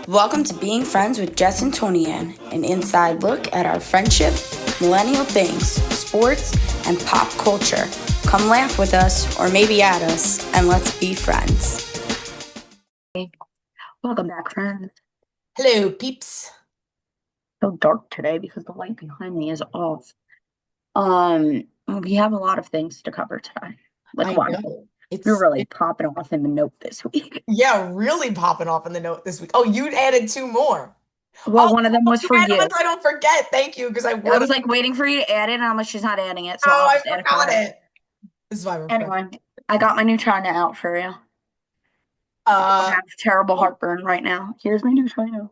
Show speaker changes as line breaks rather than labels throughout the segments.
Welcome to Being Friends with Jess and Toni-ann, an inside look at our friendship, millennial things, sports, and pop culture. Come laugh with us, or maybe at us, and let's be friends.
Welcome back, friends.
Hello, peeps.
So dark today because the light behind me is off. We have a lot of things to cover today. Like
I
one,
know.
we're really popping off in the note this week.
Yeah, really popping off in the note this week. Oh, you added two more.
Well,
Oh,
one of them was
you
for
added
you.
one so I don't forget. Thank you, because I
I
would
was
have.
like waiting for you to add it, and I'm like, she's not adding it, so
Oh,
I'll
I
just add it for
forgot
her.
it. This is why we're friends.
Anyway, I got my new China out for you. I
Uh,
have terrible
oh,
heartburn right now. Here's my new China.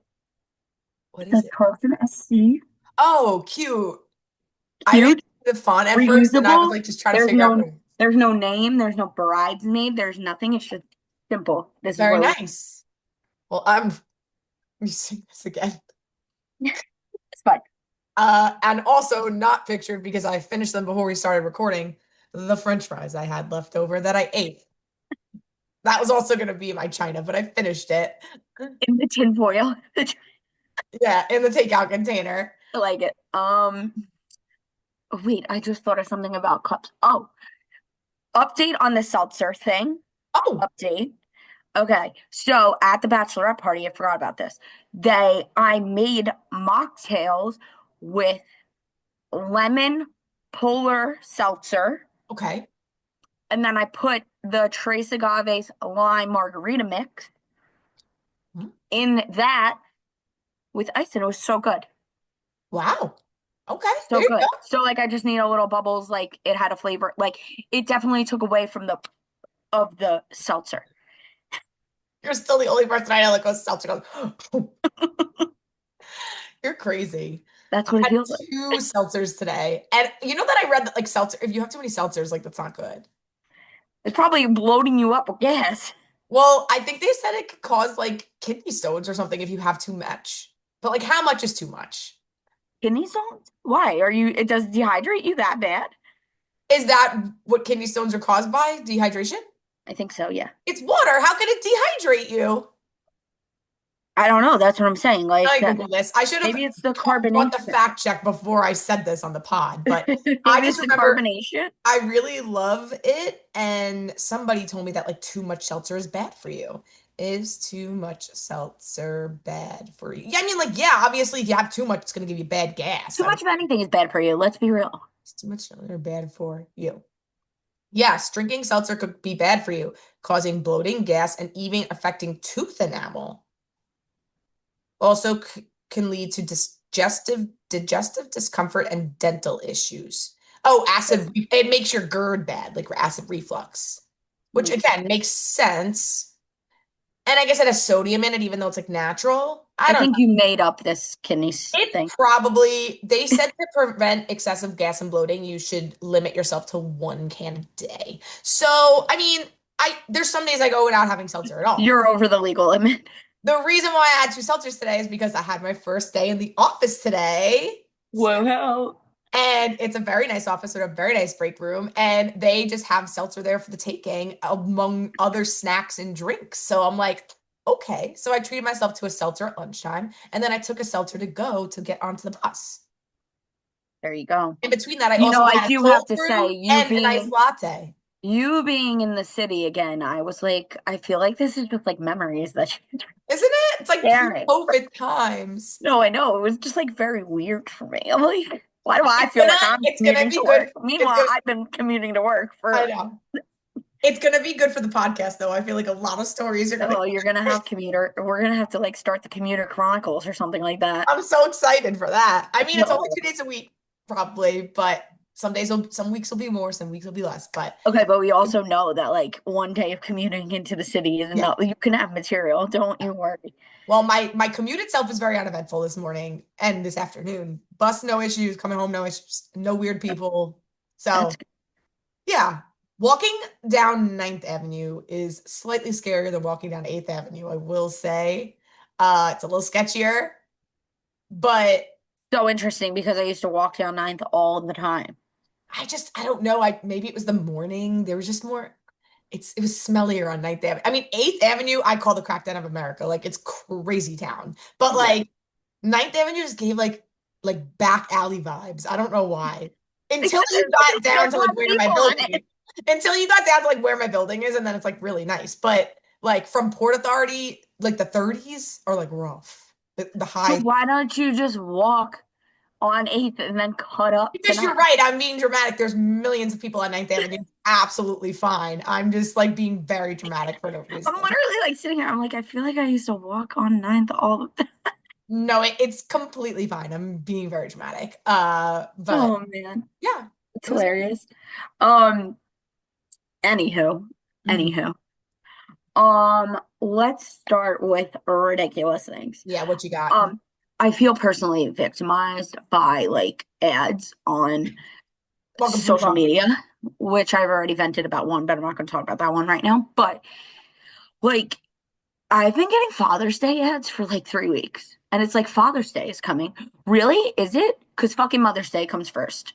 what is
That's
it?
Carson SC.
Oh, cute. I didn't
Cute,
see the font at first, and I was
reusable.
like just trying to
There's
figure out
no
what.
there's no name, there's no bridesmaid, there's nothing. It's just simple. This is
Very
what
nice. Well, I'm using this again.
it's fine.
And also not pictured because I finished them before we started recording, the French fries I had left over that I ate. That was also going to be my china, but I finished it.
In the tinfoil.
Yeah, in the takeout container.
I like it. Wait, I just thought of something about cups. Oh, update on the seltzer thing.
Oh,
Update. Okay, so at the bachelorette party, I forgot about this. I made mocktails with lemon polar seltzer,
okay.
and then I put the Tres Agaves lime margarita mix
Hmm.
in that with ice, and it was so good.
Wow. Okay, there
So
you
good.
go.
So like I just need a little bubbles, like it had a flavor. Like it definitely took away from the of the seltzer.
You're still the only person I know that goes seltzer goes. You're crazy.
That's
I
what it
had
feels like.
two seltzers today. And you know that I read that like seltzer, if you have too many seltzers, like that's not good.
It's probably bloating you up with gas.
Well, I think they said it could cause like kidney stones or something if you have too much. But like how much is too much?
Kidney stones? Why? Are you it does dehydrate you that bad?
Is that what kidney stones are caused by? Dehydration?
I think so, yeah.
It's water. How can it dehydrate you?
I don't know. That's what I'm saying.
I Google this. I should have
Maybe it's the
bought the
carbonation.
fact check before I said this on the pod, but I
Maybe
just
it's the
remember
carbonation.
I really love it, and somebody told me that like too much seltzer is bad for you. Is too much seltzer bad for you? Yeah, I mean, like, yeah, obviously, if you have too much, it's gonna give you bad gas.
Too
I mean,
much of anything is bad for you. Let's be real.
it's too much seltzer bad for you. Yes, drinking seltzer could be bad for you, causing bloating, gas, and even affecting tooth enamel. Also, can lead to digestive discomfort and dental issues. Oh, it makes your GERD bad, like acid reflux, which
Makes
again makes sense. And I guess it has sodium in it, even though it's like natural. I
I
don't know.
think you made up this kidney
It
thing.
probably, they said to prevent excessive gas and bloating, you should limit yourself to one can a day. So, I mean, there's some days I go without having seltzer at all.
You're over the legal limit.
The reason why I had two seltzers today is because I had my first day in the office today.
Whoa.
And it's a very nice office with a very nice break room. And they just have seltzer there for the taking among other snacks and drinks. So I'm like, okay. So I treated myself to a seltzer at lunchtime. And then I took a seltzer to go to get onto the bus.
There you go.
In between that, I
You know,
also
I
had a
do
cold
have to say,
brew and an iced latte.
you being in the city again, I was like, I feel like this is just like memories that you're
Isn't it? It's like
sharing.
pre-COVID times.
No, I know. It was just like very weird for me. I'm like, why do I feel like I'm
It's gonna
commuting
be
to
good.
work?
It's
Meanwhile,
gonna,
I've been commuting to work
I
for,
know. It's gonna be good for the podcast, though. I feel like a lot of stories are gonna.
oh, you're gonna have commuter. We're gonna have to like start the Commuter Chronicles or something like that.
I'm so excited for that. I mean, it's only
No.
2 days a week, probably, but some weeks will be more, some weeks will be less. But
Okay, but we also know that like one day of commuting into the city is
yeah,
enough. You can have material. Don't you worry.
well, my commute itself was very uneventful this morning and this afternoon. Bus, no issues. Coming home, no issues. No weird people.
That's
So yeah, walking down Ninth Avenue is slightly scarier than walking down 8th Avenue. I will say, it's a little sketchier, but
so interesting because I used to walk down Ninth all the time.
I don't know. Maybe it was the morning. There was just more. it was smellier on Ninth Avenue. I mean, 8th Avenue, I call the crackdown of America. Like it's crazy town. But
Yeah.
like Ninth Avenue just gave like back alley vibes. I don't know why. Until
Because
you
there's
got
no
down to like
black
where my
people on
building is.
it.
Until you got down to like where my building is, and then it's like really nice. But like from Port Authority, like the 30s are like rough. The
So
highs.
why don't you just walk on 8th and then cut up to
Because you're
9th?
right, I'm being dramatic. There's millions of people on Ninth Avenue. It's absolutely fine. I'm just like being very dramatic for no
I'm
reason.
literally like sitting here. I'm like, I feel like I used to walk on 9th all the time.
No, it's completely fine. I'm being very dramatic. But
Oh man,
yeah,
it's
it was.
hilarious. Um, anywho,
Mhm.
anywho. Let's start with ridiculous things.
Yeah, what you got?
Um, I feel personally victimized by like ads on
Welcome to the
social
club.
media, which I've already vented about one, but I'm not going to talk about that one right now. But like, I've been getting Father's Day ads for like 3 weeks, and it's like Father's Day is coming. Really? Is it? Because fucking Mother's Day comes first.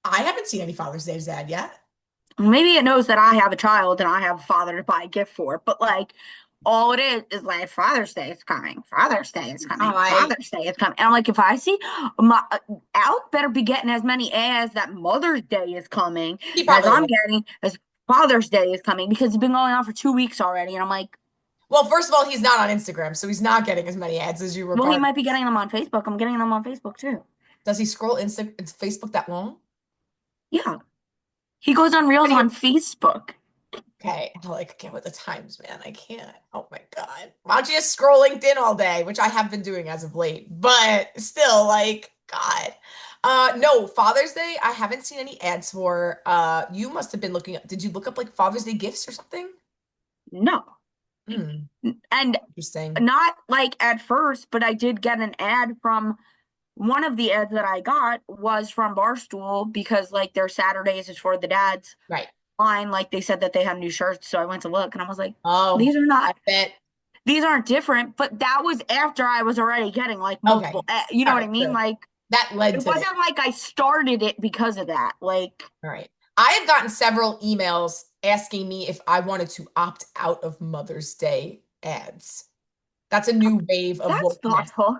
I haven't seen any Father's Day ad yet.
Maybe it knows that I have a child and I have a father to buy a gift for, but like all it is like Father's Day is coming, Father's Day is coming,
I
Father's Day is coming. And I'm like, if I see my Alec better be getting as many ads that Mother's Day is coming
he
as
probably
I'm
is.
getting as Father's Day is coming because it's been going on for 2 weeks already. And I'm like,
Well, first of all, he's not on Instagram, so he's not getting as many ads as you
well, he
regard.
might be getting them on Facebook. I'm getting them on Facebook too.
Does he scroll Facebook that long?
Yeah. He goes on Reels on Facebook.
Okay, I like get with the times, man. I can't. Oh my God. Why don't you just scroll LinkedIn all day, which I have been doing as of late, but still, like, God. No, Father's Day, I haven't seen any ads for. You must have been looking up. Did you look up like Father's Day gifts or something?
No.
Hmm,
And
interesting.
not like at first, but I did get an ad from one of the ads that I got was from Barstool because like their Saturdays is for the dads
Right.
line. Like they said that they have new shirts. So I went to look and I was like,
Oh,
these are not,
I bet.
these aren't different. But that was after I was already getting like multiple,
Okay.
you know
All
what I
right,
mean?
true.
Like
That led
it
to this.
wasn't like I started it because of that. Like,
All right. I have gotten several emails asking me if I wanted to opt out of Mother's Day ads. That's a new wave of
that's
wokeness.
thoughtful.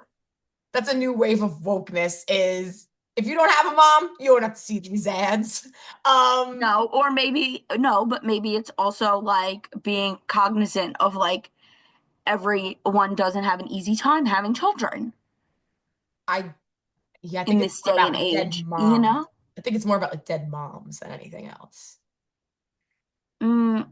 That's a new wave of wokeness is if you don't have a mom, you don't have to see these ads. Um,
No, or maybe no, but maybe it's also like being cognizant of like everyone doesn't have an easy time having children
I yeah, I
in
think it's
this
more
day
about
and
like dead
age, you
moms.
know?
I think it's more about like dead moms than anything else.
Mm,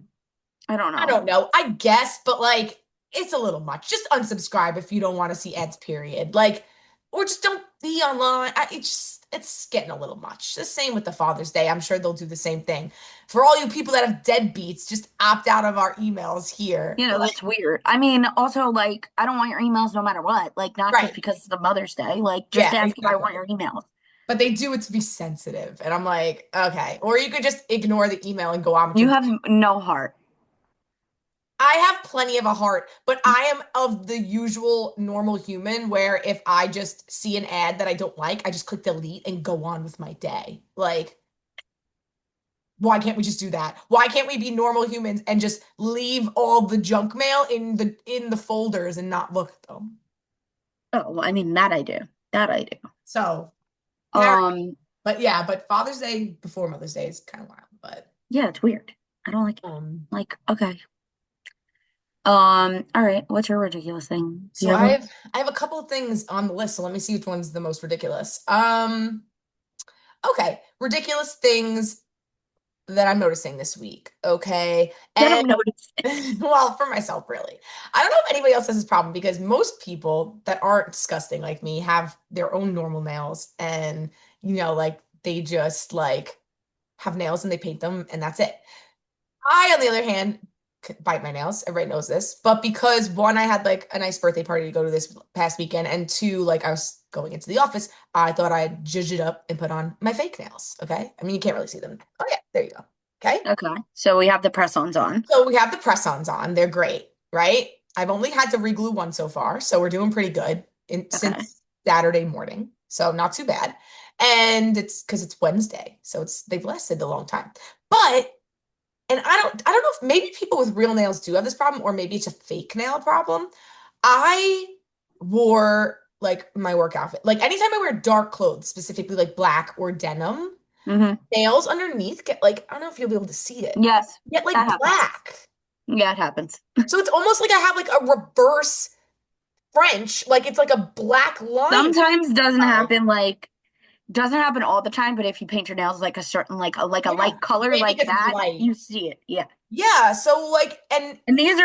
I don't
I
know.
don't know. I guess, but like it's a little much. Just unsubscribe if you don't want to see ads, period. Like, or just don't be online. It's getting a little much. The same with the Father's Day. I'm sure they'll do the same thing. For all you people that have deadbeats, just opt out of our emails here.
You know,
Like,
that's weird. I mean, also, like, I don't want your emails no matter what. Like, not just
right.
because it's the Mother's Day. Like, just
Yeah,
ask if I want
exactly.
your emails.
But they do it to be sensitive. And I'm like, okay. Or you could just ignore the email and go on with
You
your day.
have no heart.
I have plenty of a heart, but I am of the usual normal human where if I just see an ad that I don't like, I just click delete and go on with my day. Like, why can't we just do that? Why can't we be normal humans and just leave all the junk mail in the folders and not look at them?
Oh, well, I mean, that I do. That I do.
So, Harry,
Um,
but yeah, but Father's Day before Mother's Day is kind of wild, but
yeah, it's weird. I don't like it.
um
Like, okay. All right. What's your ridiculous thing? Do
so
you have one?
I have a couple of things on the list, so let me see which one's the most ridiculous. Okay, ridiculous things that I'm noticing this week. Okay.
That
And
I'm noticing.
well, for myself, really. I don't know if anybody else has this problem because most people that aren't disgusting like me have their own normal nails and, like they just like have nails and they paint them and that's it. I, on the other hand, bite my nails. Everybody knows this. But because one, I had like a nice birthday party to go to this past weekend, and two, like I was going into the office, I thought I'd zhuzh it up and put on my fake nails. Okay. I mean, you can't really see them. Oh, yeah. There you go. Okay.
Okay. So we have the press-ons on.
So we have the press-ons on. They're great, right? I've only had to reglue one so far, so we're doing pretty good
Okay.
since Saturday morning. So not too bad. And it's because it's Wednesday, so they've lasted a long time. But and I don't know if maybe people with real nails do have this problem, or maybe it's a fake nail problem. I wore like my work outfit. Like anytime I wear dark clothes, specifically like black or denim,
Hmm.
nails underneath get like, I don't know if you'll be able to see it,
Yes,
get
that
like
happens.
black.
Yeah, it happens.
So it's almost like I have like a reverse French, like it's like a black line.
Sometimes doesn't
Side.
happen like doesn't happen all the time, but if you paint your nails like a certain like a
Yeah,
light color
maybe
like
because it's
that,
light.
you see it. Yeah.
Yeah, so like, and
And these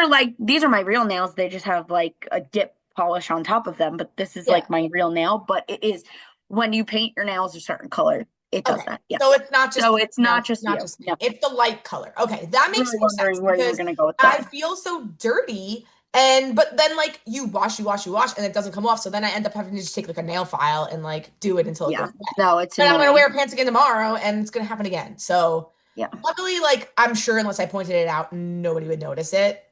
are my real nails. They just have like a dip polish on top of them, but this is
yeah,
like my real nail. But it is when you paint your nails a certain color, it does
okay.
that.
So
Yes.
it's not just
So
the
it's
nails,
not
it's
just
not
you.
just me.
No.
It's the light color. Okay, that
We
makes
were
more sense
wondering where you were
because
gonna go with
I
that.
feel so dirty. And but then like you wash, and it doesn't come off. So then I end up having to just take like a nail file and like do it until it
Yeah.
goes away.
No, it's
And I'm gonna
annoying.
wear pants again tomorrow, and it's gonna happen again. So
Yeah.
luckily, like I'm sure unless I pointed it out, nobody would notice it.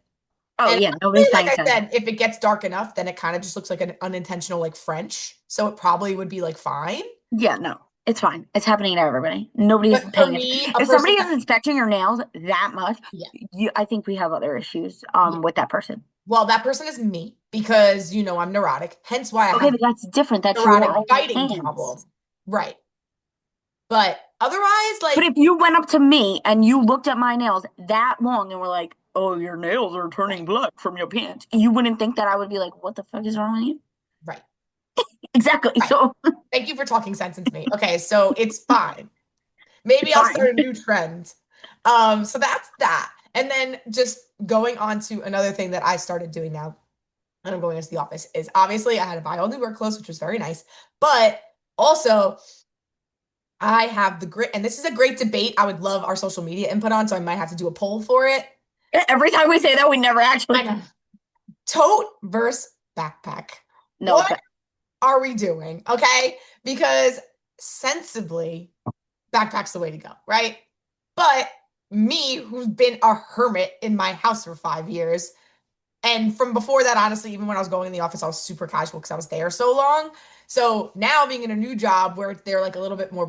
Oh
And
yeah, nobody's
honestly, like
paying
I
attention.
said, if it gets dark enough, then it kind of just looks like an unintentional like French. So it probably would be like fine.
Yeah, no, it's fine. It's happening to everybody. Nobody's
But for
paying attention.
me, a
If
person
somebody is
that,
inspecting your nails that much,
yeah,
I think we have other issues
yeah.
with that person.
Well, that person is me because I'm neurotic. Hence why I
Okay,
have
but that's different. That's
neurotic
your own
biting
hands.
problem. Right. But otherwise,
But
like,
if you went up to me and you looked at my nails that long and were like, "Oh, your nails are
right,
turning black from your pants," you wouldn't think that I would be like, "What the fuck is wrong with you?"
right,
Exactly.
right.
So
Thank you for talking sense into me. Okay, so it's fine.
it's
Maybe I'll
fine.
start a new trend. So that's that. And then just going on to another thing that I started doing now, and I'm going into the office, is obviously I had to buy all new work clothes, which was very nice. But also, I have the grit, and this is a great debate. I would love our social media input on, so I might have to do a poll for it.
Every time we say that, we never
I
actually.
know. Tote versus backpack.
No,
What
but
are we doing? Okay. Because sensibly, backpack's the way to go, right? But me, who's been a hermit in my house for 5 years, and from before that, honestly, even when I was going in the office, I was super casual because I was there so long. So now being in a new job where they're like a little bit more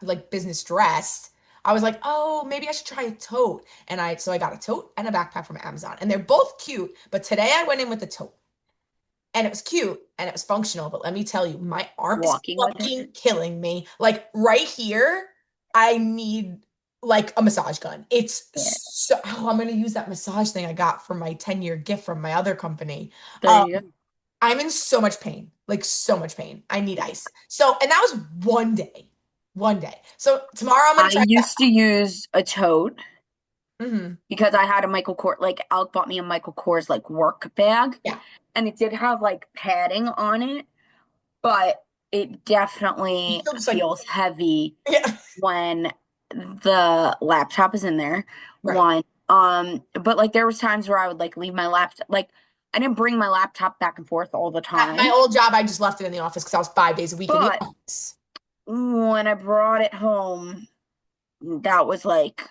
like business dressed, I was like, oh, maybe I should try a tote. So I got a tote and a backpack from Amazon, and they're both cute. But today I went in with the tote, and it was cute and it was functional. But let me tell you, my arm is
walking with it.
fucking killing me. Like right here, I need like a massage gun. It's
Yeah,
so, oh, I'm gonna use that massage thing I got for my 10-year gift from my other company.
there
Um,
you go.
I'm in so much pain, like so much pain. I need ice. So, and that was one day, one day. So tomorrow I'm gonna
I
try that.
used to use a tote
Hmm.
because I had a Michael Kors, like Alec bought me a Michael Kors like work bag,
Yeah.
and it did have like padding on it, but it
You
definitely
feel just like,
feels heavy
yeah,
when the laptop is in there.
right.
One, but like there was times where I would like leave my laptop, like I didn't bring my laptop back and forth all the
At my
time,
old job, I just left it in the office because I was 5 days a week in the
but
office.
when I brought it home, that was like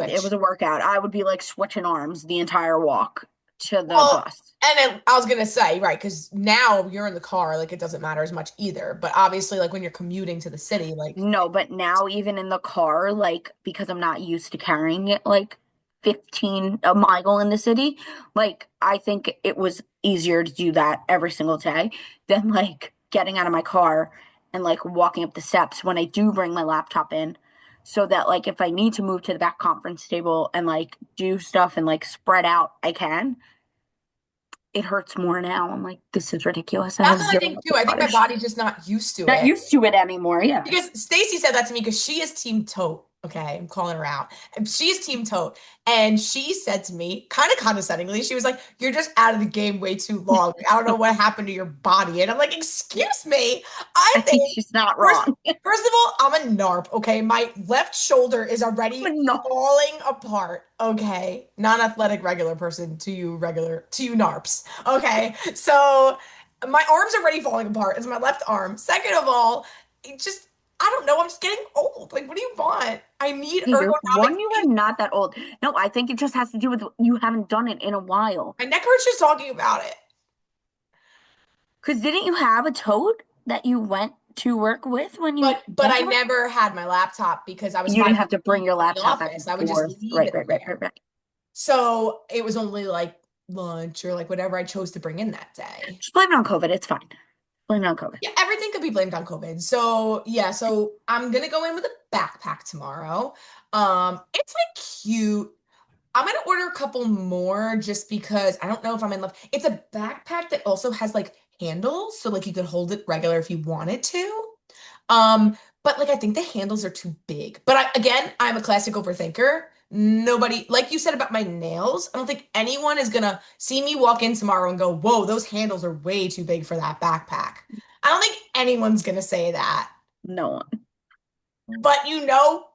it was
Switch.
a workout. I would be like switching arms the entire walk to the
Well,
bus.
and then I was gonna say, right, because now you're in the car, like it doesn't matter as much either. But obviously, like when you're commuting to the city, like
No, but now even in the car, like because I'm not used to carrying it like 15 a mile in the city, like I think it was easier to do that every single day than like getting out of my car and like walking up the steps when I do bring my laptop in. So that like if I need to move to the back conference table and like do stuff and like spread out, I can. It hurts more now. I'm like, this is ridiculous. I
that's
have
what I
zero
think too.
upper
I think my
body
body's
strength.
just not used to
Not
it.
used to it anymore. Yeah.
Because Stacy said that to me because she is team tote. Okay, I'm calling her out. And she's team tote. And she said to me, kind of condescendingly, she was like, you're just out of the game way too long. Like, I don't know what happened to your body. And I'm like, excuse me. I
I
think
think she's not
first
wrong.
first of all, I'm a NARP, okay? My left shoulder is already
No.
falling apart. Okay. Non-athletic regular person to you NARPs. Okay. So my arm's already falling apart. It's my left arm. Second of all, it just I don't know. I'm just getting old. Like, what do you want? I need
Hey, you're
ergonomic
one, you are
feet.
not that old. No, I think it just has to do with you haven't done it in a while.
My neck hurts just talking about it.
Because didn't you have a toad that you went? to work with when you
But
went
I
to work?
never had my laptop because I was
You
fine
didn't have to bring
in
your
the
laptop back
office.
and
I would just
forth.
leave
Right,
it
right, right, right,
there.
right.
So it was only like lunch or like whatever I chose to bring in that day.
Just blame it on COVID. It's fine. Blame it on COVID.
Yeah, everything could be blamed on COVID. So yeah, so I'm gonna go in with a backpack tomorrow. It's like cute. I'm gonna order a couple more just because I don't know if I'm in love. It's a backpack that also has like handles, so like you could hold it regular if you wanted to. But like I think the handles are too big. But again, I'm a classic overthinker. Nobody, like you said about my nails, I don't think anyone is gonna see me walk in tomorrow and go, "Whoa, those handles are way too big for that backpack." I don't think anyone's gonna say that.
No one.
But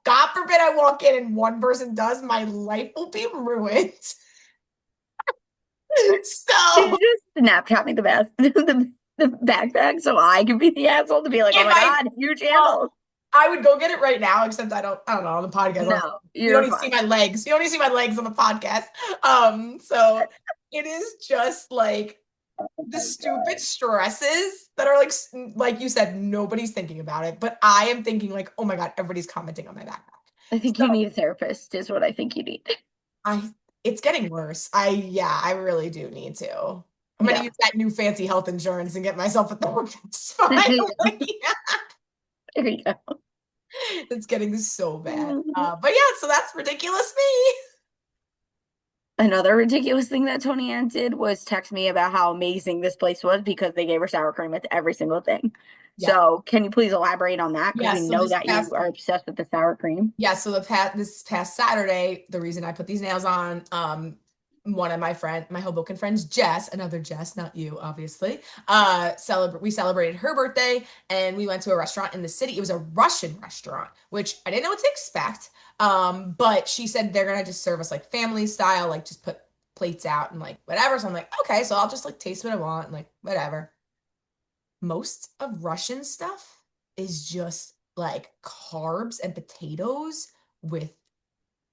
God forbid I walk in and one person does, my life will be ruined.
Should
So
you just Snapchat me the best the backpack so I can be the asshole to be like, oh
if
my
I,
God, huge
well,
handles.
I would go get it right now, except I don't know, on the podcast.
No,
You don't
you're
even see
fine.
my legs. You don't even see my legs on the podcast. So it is just like
Oh
the
my
stupid
God.
stresses that are like you said, nobody's thinking about it, but I am thinking like, oh my God, everybody's commenting on my backpack.
I think
So
you need a therapist, is what I think you need.
I, it's getting worse. I really do need to. I'm gonna
Yeah.
use that new fancy health insurance and get myself a therapist
There you
finally.
go. There you go.
It's getting so bad. But yeah, so that's ridiculous me.
Another ridiculous thing that Toni-ann did was text me about how amazing this place was because they gave her sour cream with every single thing.
Yeah.
So, can you please elaborate on that? Because
Yeah.
we
So
know that you are obsessed with the sour cream.
this past Saturday, the reason I put these nails on, one of my Hoboken friends, Jess, another Jess, not you, obviously. We celebrated her birthday and we went to a restaurant in the city. It was a Russian restaurant, which I didn't know what to expect. But she said they're gonna just serve us like family style, like just put plates out and like whatever. So I'm like, okay, so I'll just like taste what I want and like whatever. Most of Russian stuff is just like carbs and potatoes with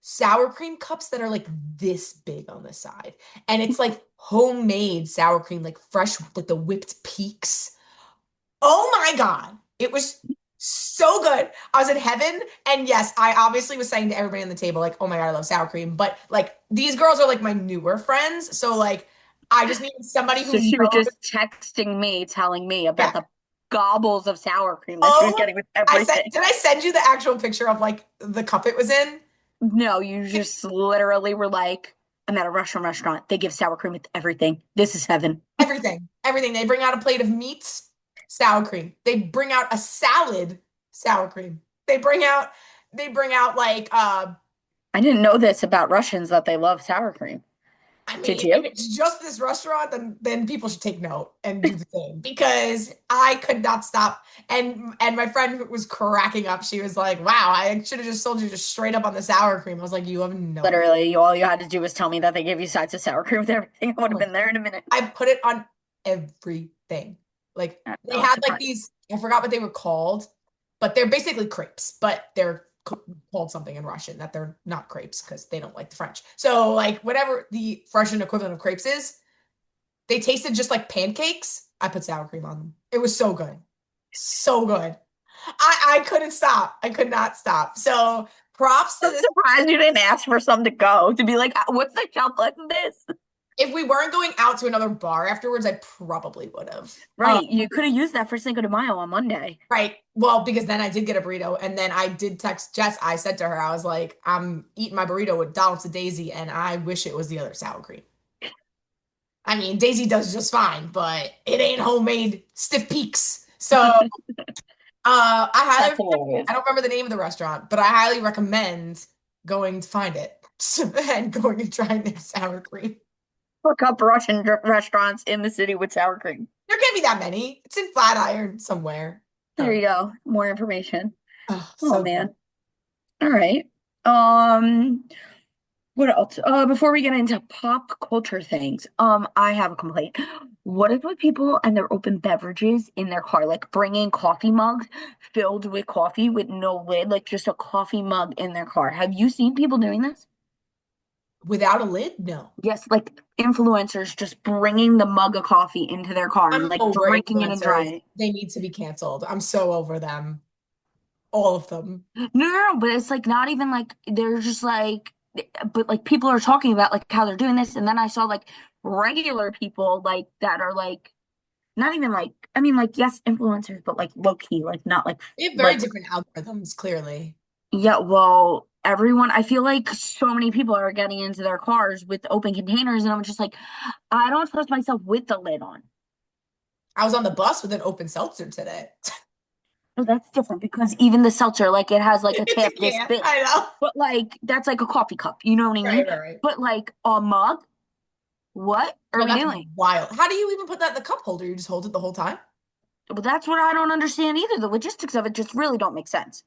sour cream cups that are like this big on the side. And it's like homemade sour cream, like fresh, like the whipped peaks. Oh my God. It was so good. I was in heaven. And yes, I obviously was saying to everybody on the table, like, oh my God, I love sour cream. But like these girls are like my newer friends. So like I just needed somebody
So,
who
she was
knows.
just texting me, telling me about
Yeah.
the gobbles of sour cream that she was
Oh,
getting with everything.
did I send you the actual picture of like the cup it was in?
No, you just literally were like, I'm at a Russian restaurant. They give sour cream with everything. This is heaven.
Everything. Everything. They bring out a plate of meats, sour cream. They bring out a salad, sour cream. They bring out like
I didn't know this about Russians that they love sour cream.
I
Did
mean, if
you?
it's just this restaurant, then people should take note and do the same because I could not stop. And my friend was cracking up. She was like, "Wow, I should have just told you just straight up on the sour cream." I was like, "You have no idea."
Literally, all you had to do was tell me that they give you sides of sour cream with everything. I would have been there in a minute.
I put it on everything. Like
I'm
they
not
had like
surprised.
these, I forgot what they were called, but they're basically crepes, but they're called something in Russian that they're not crepes because they don't like the French. So like whatever the Russian equivalent of crepes is, they tasted just like pancakes. I put sour cream on them. It was so good. So good. I couldn't stop. I could not stop. So props to
I'm
this.
surprised you didn't ask for some to go to be like, what's the shelf life of this?
If we weren't going out to another bar afterwards, I probably would have.
Right, you could have used that for Cinco de Mayo on Monday.
Right. Well, because then I did get a burrito, and then I did text Jess. I said to her, I was like, I'm eating my burrito with Donald's to Daisy, and I wish it was the other sour cream. I mean, Daisy does just fine, but it ain't homemade stiff peaks. So
That's hilarious.
I don't remember the name of the restaurant, but I highly recommend going to find it and going and trying their sour cream.
Look up Russian restaurants in the city with sour cream.
There can't be that many. It's in Flatiron somewhere.
There you go. More information.
Oh,
Oh
so good.
man. All right. Um, what else? Before we get into pop culture things, I have a complaint. What if with people and their open beverages in their car, like bringing coffee mugs filled with coffee with no lid, like just a coffee mug in their car? Have you seen people doing this?
Without a lid? No.
Yes, like influencers just bringing the mug of coffee into their car and
I'm
like
over
drinking it and
influencers.
drying it.
They need to be canceled. I'm so over them. All of them.
No, but it's like not even like they're just like, but like people are talking about like how they're doing this, and then I saw like regular people like that are like not even like I mean like yes influencers, but like low key, like not like
They have very
like
different algorithms, clearly.
yeah. Well, everyone, I feel like so many people are getting into their cars with open containers, and I'm just like, I don't trust myself with the lid on.
I was on the bus with an open seltzer today.
No, that's different because even the seltzer, like it has like a
It's a
tap this
can.
big,
I know.
but like that's like a coffee cup, you know what I
Right,
mean?
right, right.
But like a mug, what are
No,
we
that's
doing?
wild. How do you even put that in the cup holder? You just hold it the whole time?
Well, that's what I don't understand either. The logistics of it just really don't make sense.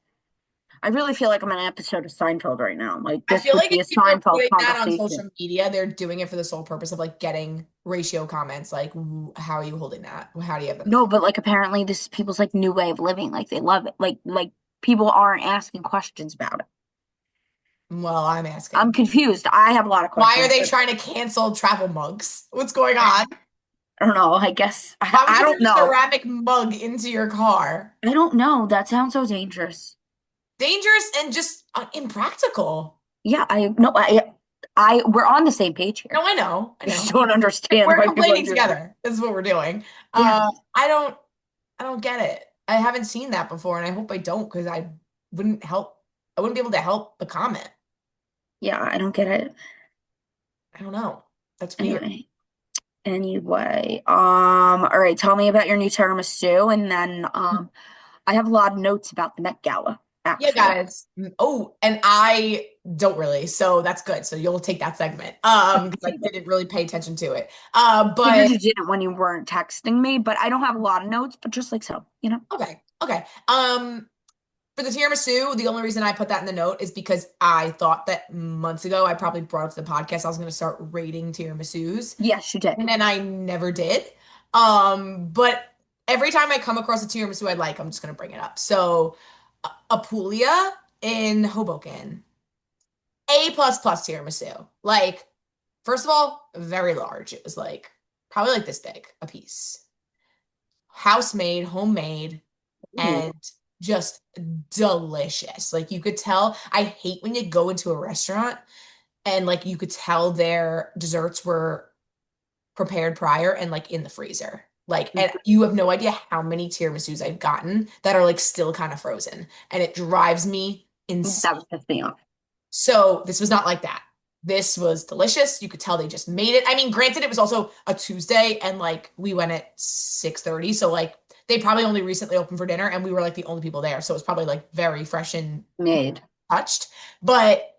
I really feel like I'm in an episode of Seinfeld right now. Like
I
this
feel
would
like
be
if
a
people are
Seinfeld
putting that on
conversation.
social media, they're doing it for the sole purpose of like getting ratio comments. Like, how are you holding that? How do you have that in the
No,
cup?
but like apparently this is people's like new way of living. Like they love it. Like people aren't asking questions about it.
Well, I'm
I'm
asking.
confused. I have a lot of
Why are
questions,
they
but
trying to cancel travel mugs? What's going on?
I don't know. I guess
Why would
I
you
don't
bring a
know.
ceramic mug into your car?
I don't know. That sounds so dangerous.
Dangerous and just impractical.
Yeah, I no, we're on the same page here.
No, I know. I
I just
know.
don't understand
We're
why people are
complaining
doing this.
together. This is what we're doing.
Yeah,
I don't get it. I haven't seen that before, and I hope I don't because wouldn't help. I wouldn't be able to help the comment.
yeah, I don't get it.
I don't know. That's weird.
Anyway, all right, tell me about your new tiramisu, and then I have a lot of notes about the Met Gala,
Yeah,
actually.
guys. Oh, and I don't really, so that's good. So you'll take that segment. Because I didn't really pay attention to it.
Figured
But
you didn't when you weren't texting me, but I don't have a lot of notes, but just like so, you know?
okay, okay. For the tiramisu, the only reason I put that in the note is because I thought that months ago I probably brought up to the podcast I was going to start rating tiramisus,
Yes, you did.
and then I never did. But every time I come across a tiramisu I like, I'm just going to bring it up. So, Apulia in Hoboken, A plus plus tiramisu. Like, first of all, very large. It was like probably like this big a piece. House made, homemade,
Ooh,
and just delicious. Like you could tell, I hate when you go into a restaurant and like you could tell their desserts were prepared prior and like in the freezer. Like, and you have no idea how many tiramisus I've gotten that are like still kind of frozen, and it drives me
that
insane.
would piss me off.
So this was not like that. This was delicious. You could tell they just made it. I mean, granted, it was also a Tuesday and like we went at 6:30. So like they probably only recently opened for dinner and we were like the only people there. So it was probably like very fresh and
Made.
touched. But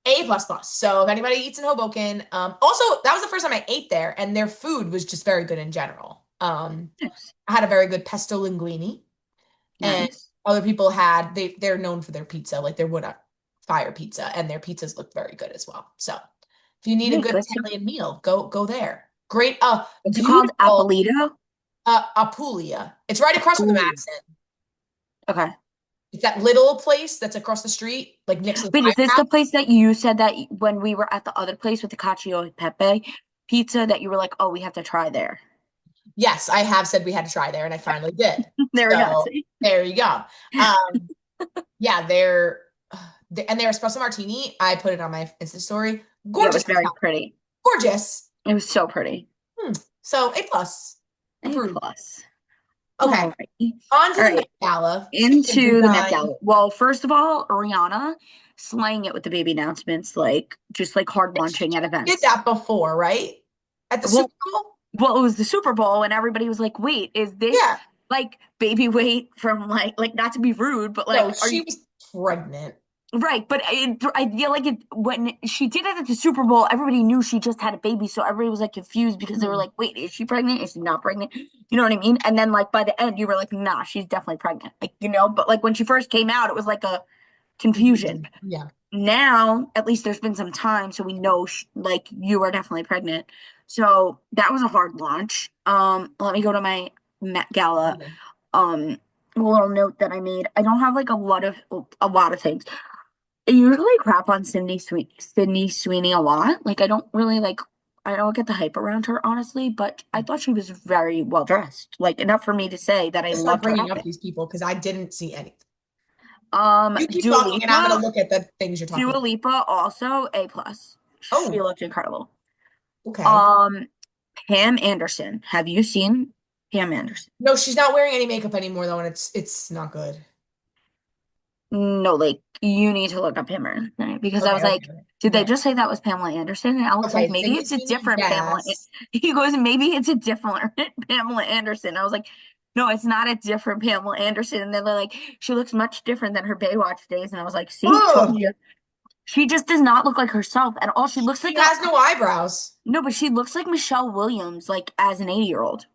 A plus plus. So if anybody eats in Hoboken, also that was the first time I ate there, and their food was just very good in general.
Nice.
I had a very good pesto linguine, and
Nice.
other people had they're known for their pizza, like their wood fire pizza, and their pizzas look very good as well. So if you need a
Yeah,
good
good stuff.
Italian meal, go there. Great,
What's it called?
beautiful
Apolito?
Apulia. It's right across from the
Apulia.
Madison.
Okay.
It's that little place that's across the street, like next to the
Wait, is this the
firehouse.
place that you said that when we were at the other place with the cacio e pepe pizza that you were like, oh, we have to try there?
Yes, I have said we had to try there, and I finally did.
There we go.
So
See?
there you go. Yeah, and their espresso martini. I put it on my Insta story.
Yeah, it
Gorgeous,
was very pretty.
gorgeous.
It was so pretty.
So A plus,
A
approved.
plus.
Okay,
All right.
on to
All
the
right.
Met Gala. Speaking of
Into the Met
design,
Gala. Well, first of all, Rihanna slaying it with the baby announcements, like just like hard
she
launching at
did
events.
that before, right? At the Super
Well,
Bowl.
well, it was the Super Bowl, and everybody was like, "Wait, is this
Yeah.
like baby weight from like not to be rude, but
No,
like, are
she
you
was pregnant.
right?" But I feel like it when she did it at the Super Bowl, everybody knew she just had a baby, so everybody was like confused because they were
Mhm.
like, "Wait, is she pregnant? Is she not pregnant?" You know what I mean? And then like by the end, you were like, "Nah, she's definitely pregnant." Like you know, but like when she first came out, it was like a confusion.
Confusion. Yeah.
Now at least there's been some time so we know like you are definitely pregnant, so that was a hard launch. Let me go to my Met Gala
Okay.
a little note that I made. I don't have like a lot of things. I usually crap on Sydney Sweeney a lot. Like I don't get the hype around her, honestly, but I thought she was very well dressed. Like enough for me to say that I
Just start
loved her
bringing up
outfit.
these people because I didn't see anything. You keep
Dua
talking and I'm gonna
Lipa,
look at the things you're talking
Dua
about.
Lipa also A plus. She
Oh,
looked incredible.
okay.
Um, Pam Anderson. Have you seen Pam Anderson?
No, she's not wearing any makeup anymore though, and it's not good.
No, like you need to look up him or anything because I
Okay,
was
okay,
like,
okay.
did they
Right.
just say that was Pamela Anderson? And Alex like,
Okay,
maybe
Sydney
it's a
Sweeney,
different Pamela.
yes.
He goes, maybe it's a different Pamela Anderson. I was like, no, it's not a different Pamela Anderson. And then they're like, she looks much different than her Baywatch days. And I was like, see, told
Ugh,
you. She just does not look like herself at all. She looks
she
like a
has no eyebrows.
no, but she looks like Michelle Williams, like as an 80-year-old.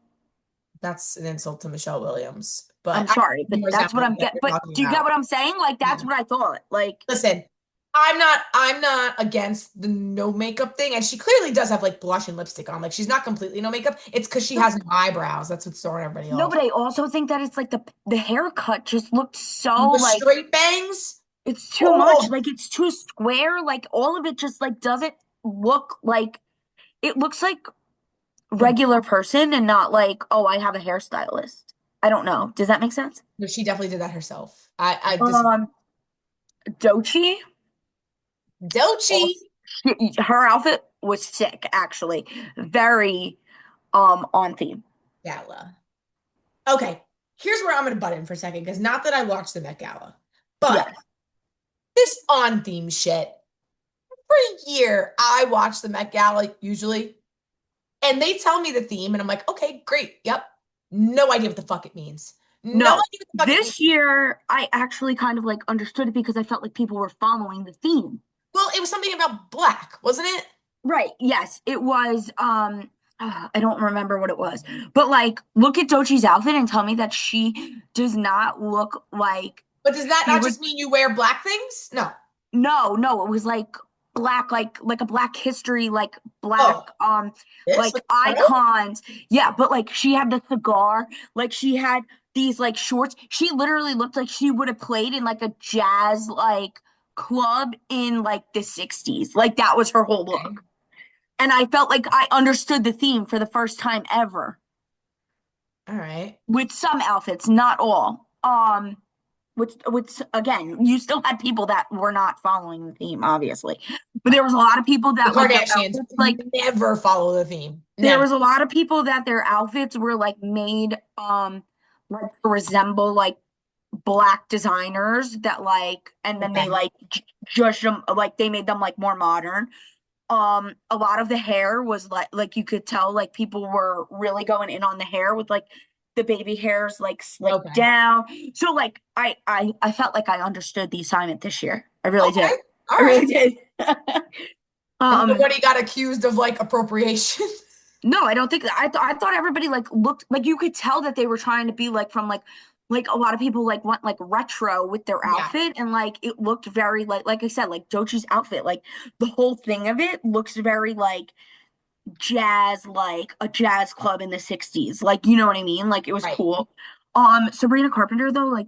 That's an insult to Michelle Williams, but
I'm
I
sorry,
know
but that's what
exactly
I'm
what
get.
you're
But
talking
do you get
about.
what I'm saying? Like
Yeah.
that's what I thought. Like
Listen, I'm not against the no makeup thing, and she clearly does have like blush and lipstick on. Like she's not completely no makeup. It's because she has no eyebrows. That's what's throwing everybody
no,
off.
but I also think that it's like the haircut just looked so
The
like
straight bangs.
it's too much.
Oh,
Like it's too square. Like all of it just like doesn't look like it looks like
oh.
regular person and not like, oh, I have a hairstylist. I don't know. Does that make sense?
No, she definitely did that herself. I this
Um, Dochi
Dochi
also her outfit was sick, actually. Very on theme.
Gala. Okay, here's where I'm gonna butt in for a second because not that I watched the Met Gala, but
Yes.
this on theme shit. For a year, I watch the Met Gala usually, and they tell me the theme, and I'm like, okay, great, yep. No idea what the fuck it means. No
No.
idea what the fuck it means.
This year I actually kind of like understood it because I felt like people were following the theme.
Well, it was something about black, wasn't it?
Right. Yes, it was I don't remember what it was. But like look at Dochi's outfit and tell me that she does not look like
But does that
she
not
would
just mean you wear black things? No.
no, no, it was like black like a black history
Oh, this
like
with the pearl?
icons. Yeah, but like she had the cigar, like she had these like shorts. She literally looked like she would have played in like a jazz like club in like the 60s. Like that was her whole
Okay.
look. And I felt like I understood the theme for the first time ever
All right.
with some outfits, not all. Which again, you still had people that were not following the theme, obviously, but there was a lot of people
The
that like their
Kardashians
outfits, like
never follow the theme.
there
Never.
was a lot of people that their outfits were like made like to resemble like black designers that like, and then they
Okay.
like judged them like they made them like more modern. A lot of the hair was like you could tell like people were really going in on the hair with like the baby hairs like slicked
Okay.
down. So like I felt like I understood the assignment this year. I really
Okay.
did.
All
I
right.
really did.
And
um
nobody got accused of like appropriation.
no, I don't think I thought everybody like looked like you could tell that they were trying to be like from like a lot of people like went like retro with their
Yeah.
outfit and like it looked very like I said like Dochi's outfit like the whole thing of it looks very jazz like a jazz club in the 60s, like you know what I mean, like it was
Right.
cool. Sabrina Carpenter though, like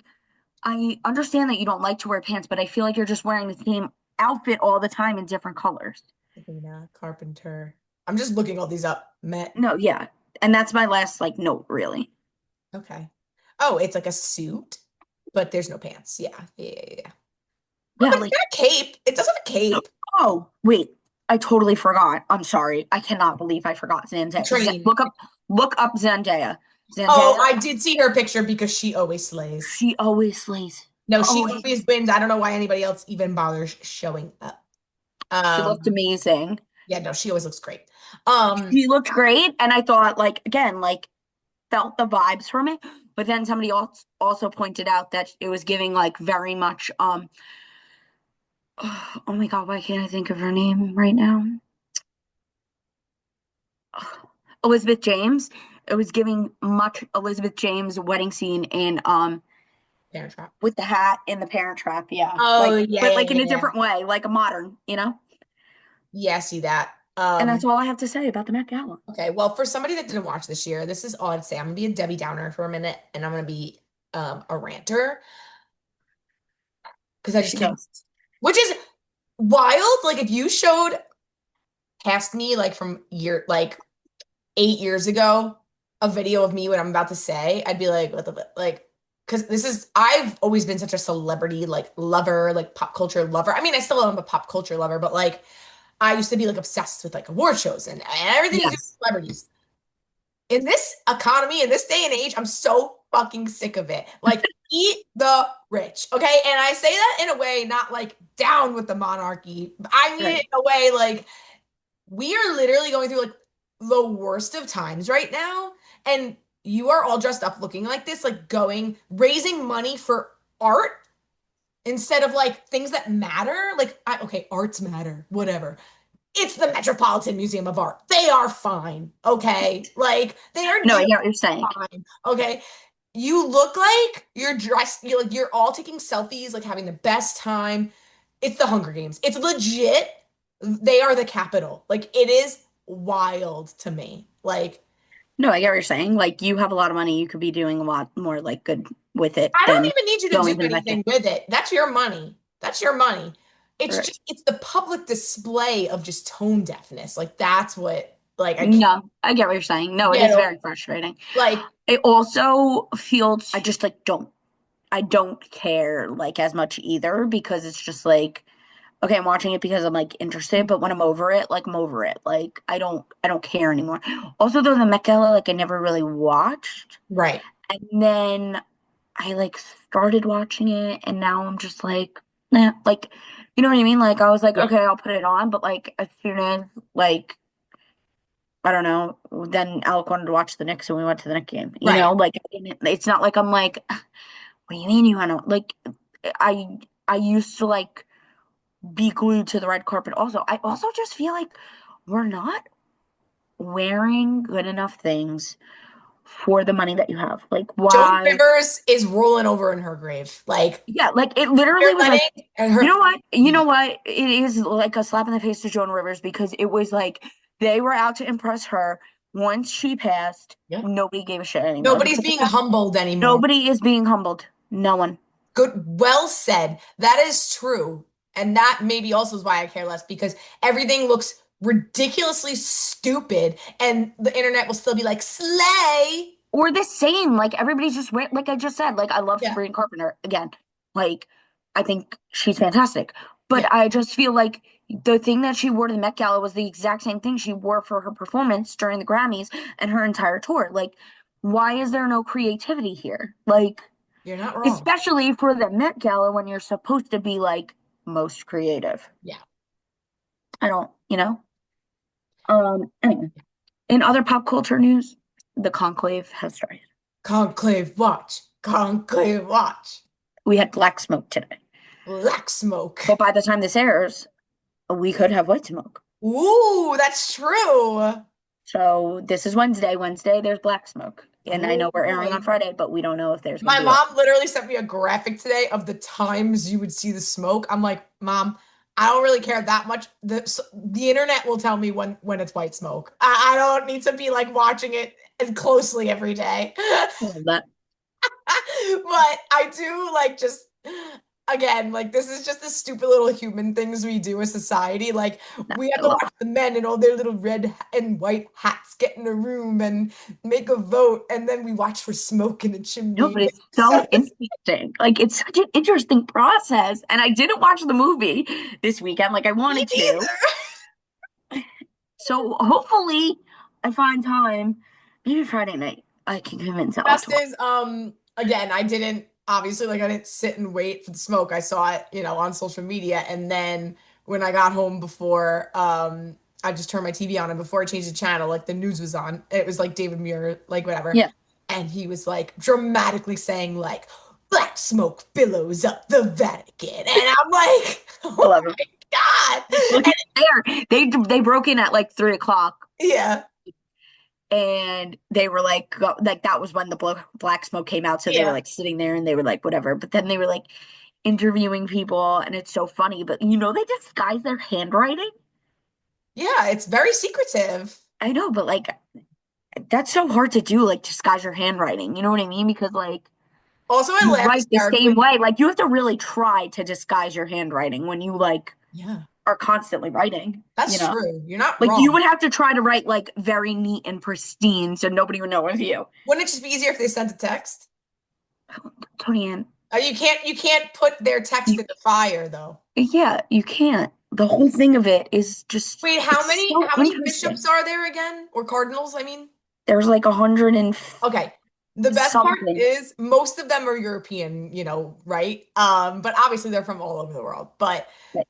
I understand that you don't like to wear pants, but I feel like you're just wearing the same outfit all the time in different colors.
Sabrina Carpenter. I'm just looking all these up. Met.
No, yeah, and that's my last like note really.
Okay. Oh, it's like a suit, but there's no pants. Yeah. Yeah. Yeah. Yeah. Oh,
Yeah,
but it's
like
got a cape. It does have a cape.
oh wait, I totally forgot. I'm sorry, I cannot believe I forgot
The
Zendaya.
train.
Look up Zendaya.
Oh,
Zendaya,
I did see her picture because she always slays.
she always slays.
No, she always
Always.
wins. I don't know why anybody else even bothers showing up.
She looked
Um,
amazing.
yeah, no, she always looks great. Um,
She looked great, and I thought, like, again, like, felt the vibes from it. But then somebody else also pointed out that it was giving, like, very much, oh my God, why can't I think of her name right now? Elizabeth James. It was giving much Elizabeth James wedding scene in,
Parent Trap.
with the hat in the Parent Trap, yeah.
Oh,
Like,
yeah,
but
yeah,
like in
yeah,
a
yeah.
different way, like a modern, you know?
Yeah, I see that.
And that's all I have to say about the Met Gala.
Okay, well, for somebody that didn't watch this year, this is all I'd say. I'm gonna be a Debbie Downer for a minute, and I'm gonna be a ranter because I just
She
can't.
does.
which is wild. Like if you showed past me like from like 8 years ago a video of me what I'm about to say, I'd be like, what the like because this is I've always been such a celebrity like lover, like pop culture lover. I mean, I still am a pop culture lover, but like I used to be like obsessed with like award shows and everything to do with
Yes.
celebrities. In this economy, in this day and age, I'm so fucking sick of it. Like, eat the rich, okay? And I say that in a way not like down with the monarchy. I mean it
Right.
in a way like we are literally going through like the worst of times right now. And you are all dressed up looking like this, like going, raising money for art instead of like things that matter. Like, okay, arts matter, whatever. It's the Metropolitan Museum of Art. They are fine, okay? Like, they are
No, I
just
get what you're saying.
fine, okay? You look like you're dressed, you're all taking selfies, like having the best time. It's the Hunger Games. It's legit. They are the capital. Like it is wild to me. Like
No, I get what you're saying. Like you have a lot of money, you could be doing a lot more like good with it
I don't
than
even need you to do
going to the Met Gala.
anything with it. That's your money. That's your money. It's
Right.
just it's the public display of just tone deafness. Like that's what like I can't
No, I get what you're saying. No, it
get
is
over.
very frustrating.
Like
It also feels I just like I don't care like as much either because it's just like okay, I'm watching it because I'm like interested, but when I'm over it, like I'm over it. Like I don't care anymore. Also though the Met Gala, like I never really watched.
right.
And then I like started watching it and now I'm just like, nah, like you know what I mean? Like I was like,
Yeah.
okay, I'll put it on, but like as soon as like I don't know, then Alec wanted to watch the Knicks and we went to the Knicks game. You
Right.
know, like it's not like I'm like, what do you mean you want to like I I used to like be glued to the red carpet. Also, I also just feel like we're not wearing good enough things for the money that you have. Like,
Joan
why?
Rivers is rolling over in her grave. Like
Yeah, like it
they're
literally was like,
letting and her
you know what? It is like a slap in the face to Joan Rivers because it was like they were out to impress her. Once she passed,
yeah.
nobody gave a shit anymore
Nobody's
because
being humbled anymore.
nobody is being humbled. No one.
Good, well said. That is true. And that maybe also is why I care less because everything looks ridiculously stupid and the internet will still be like, slay.
Or the same, like everybody's just like I just said, like I love
Yeah.
Sabrina Carpenter again. Like I think she's fantastic.
Yeah.
But I just feel like the thing that she wore to the Met Gala was the exact same thing she wore for her performance during the Grammys and her entire tour. Like, why is there no creativity here? Like,
You're not wrong.
especially for the Met Gala when you're supposed to be like most creative.
Yeah.
I don't, you know? Anyway, in other pop culture news, the Conclave has started.
Conclave watch. Conclave watch.
We had black smoke today.
Black smoke.
But by the time this airs, we could have white smoke.
Ooh, that's true.
So this is Wednesday. Wednesday, there's black smoke. And I
Oh
know we're airing on
boy.
Friday, but we don't know if there's going
My
to be white.
mom literally sent me a graphic today of the times you would see the smoke. I'm like, Mom, I don't really care that much. The internet will tell me when it's white smoke. I don't need to be like watching it as closely every day.
I love that.
But I do like just again, like this is just the stupid little human things we do as society. Like
No,
we
I
have to
love
watch the men in all their little red and white hats get in a room and make a vote, and then we watch for smoke in the
no,
chimney.
but it's
So
so interesting. Like it's such an interesting process. And I didn't watch the movie this weekend like I
me
wanted to.
neither.
So hopefully I find time, maybe Friday night, I can convince Alec
Best
to watch.
is, again, I didn't obviously like I didn't sit and wait for the smoke. I saw it, on social media, and then when I got home before, I just turned my TV on, and before I changed the channel, like the news was on. It was like David Muir, like whatever,
Yeah,
and he was like dramatically saying like black smoke billows up the Vatican, and I'm like,
I
oh
love him.
my God,
Well,
and
he's there. They broke in at like 3 o'clock
yeah,
and they were like like that was when the black smoke came out, so they were
yeah,
like sitting there and they were like whatever, but then they were like interviewing people and it's so funny, but they disguise their handwriting.
yeah, it's very secretive.
I know, but like that's so hard to do, like disguise your handwriting, you know what I mean? Because like
Also, I
You
laugh
write the same
hysterically.
way. Like you have to really try to disguise your handwriting when you like
Yeah,
are constantly writing, you
that's
know.
true. You're not
Like you
wrong.
would have to try to write like very neat and pristine so nobody would know it was you.
Wouldn't it just be easier if they sent a text?
Toni-ann,
You can't put their text
you
in the fire though.
yeah, you can't. The whole thing of it is just
Wait, how
it's
many
so
how many bishops
interesting.
are there again? Or cardinals, I mean?
There's like 100 and
Okay. The best part
something.
is most of them are European, right? But obviously they're from all over the world. But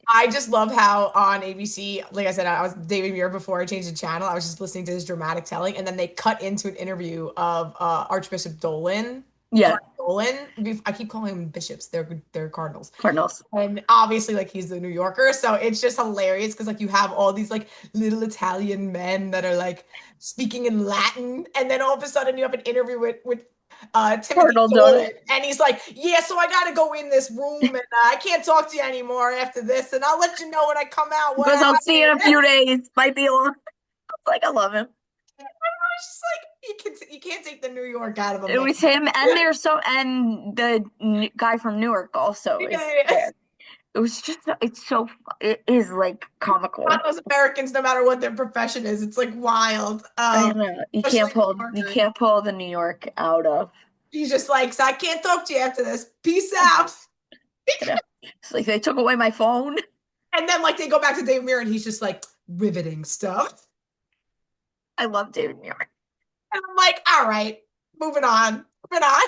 I just love how on ABC, like I said, I was David Muir before I changed the channel. I was just listening to his dramatic telling, and then they cut into an interview of Archbishop Dolan.
Yeah,
Cardinal Dolan. I keep calling them bishops. They're cardinals.
Cardinals.
And obviously, like he's the New Yorker, so it's just hilarious because like you have all these like little Italian men that are like speaking in Latin, and then all of a sudden you have an interview with Timothy
Cardinal
Dolan,
Dolan.
and he's like, "Yeah, so I got to go in this room, and I can't talk to you anymore after this, and I'll let you know when I come out what
Because I'll see you
happened."
in a few days. Might be a long. Like I love him.
It's just like you can't take the New York out of a
It
man.
was him, and and the guy from Newark also
Yeah,
is
yeah, yeah.
there. It was just it is like
Not
comical.
those Americans, no matter what their profession is, it's like wild.
I know
Especially New
you
Yorkers.
can't pull the New York out of.
He's just like, so I can't talk to you after this. Peace out.
You know, it's like they took away my phone.
And then like they go back to Dave Mirra and he's just like riveting stuff.
I love David New York.
And I'm like, all right, moving on. Moving on.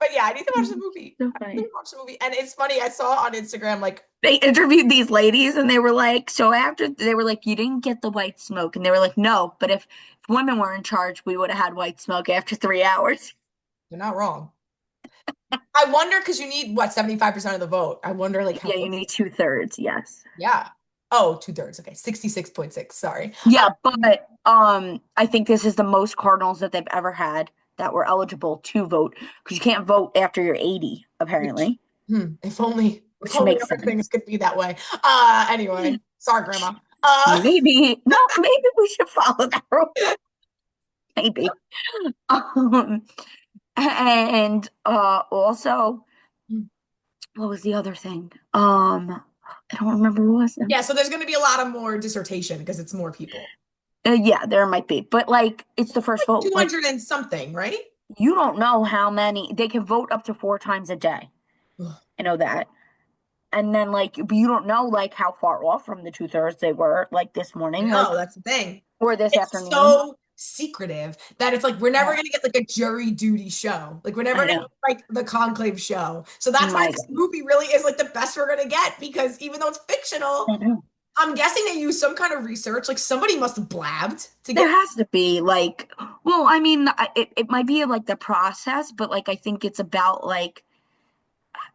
But yeah, I need to watch the movie.
So
I need
funny.
to watch the movie. And it's funny, I saw on Instagram like
They interviewed these ladies and they were like, so after they were like, you didn't get the white smoke. And they were like, no, but if women were in charge, we would have had white smoke after 3 hours.
you're not wrong. I wonder because you need what 75% of the vote. I wonder like how
Yeah, you
close.
need 2/3, yes.
Yeah. Oh, two-thirds. Okay. 66.6. Sorry.
Yeah, but I think this is the most cardinals that they've ever had that were eligible to vote because you can't vote after you're 80,
Which,
apparently,
if only if
which
only
makes
other things
sense.
could be that way. Anyway. Sorry, Grandma.
Maybe no, maybe we should follow that rule. Maybe. Um, and also, what was the other thing? I don't remember what was them.
Yeah, so there's going to be a lot of more dissertation because it's more people.
Yeah, there might be, but like it's the first
Like
vote. Like
200 and something, right?
you don't know how many they can vote up to 4 times a day.
Ugh.
I know that. And then like but you don't know like how far off from the 2/3 they were like this
I
morning,
know,
like
that's the thing.
or this
It's
afternoon.
so secretive that it's like we're never
Yeah,
gonna get like a jury duty show. Like we're never
I
gonna
know.
get like the Conclave show. So that's why
My
this
God.
movie really is like the best we're gonna get because even though it's fictional,
I know.
I'm guessing they use some kind of research. Like somebody must have blabbed to
There
get
has to be like well, I mean, it might be like the process, but like I think it's about like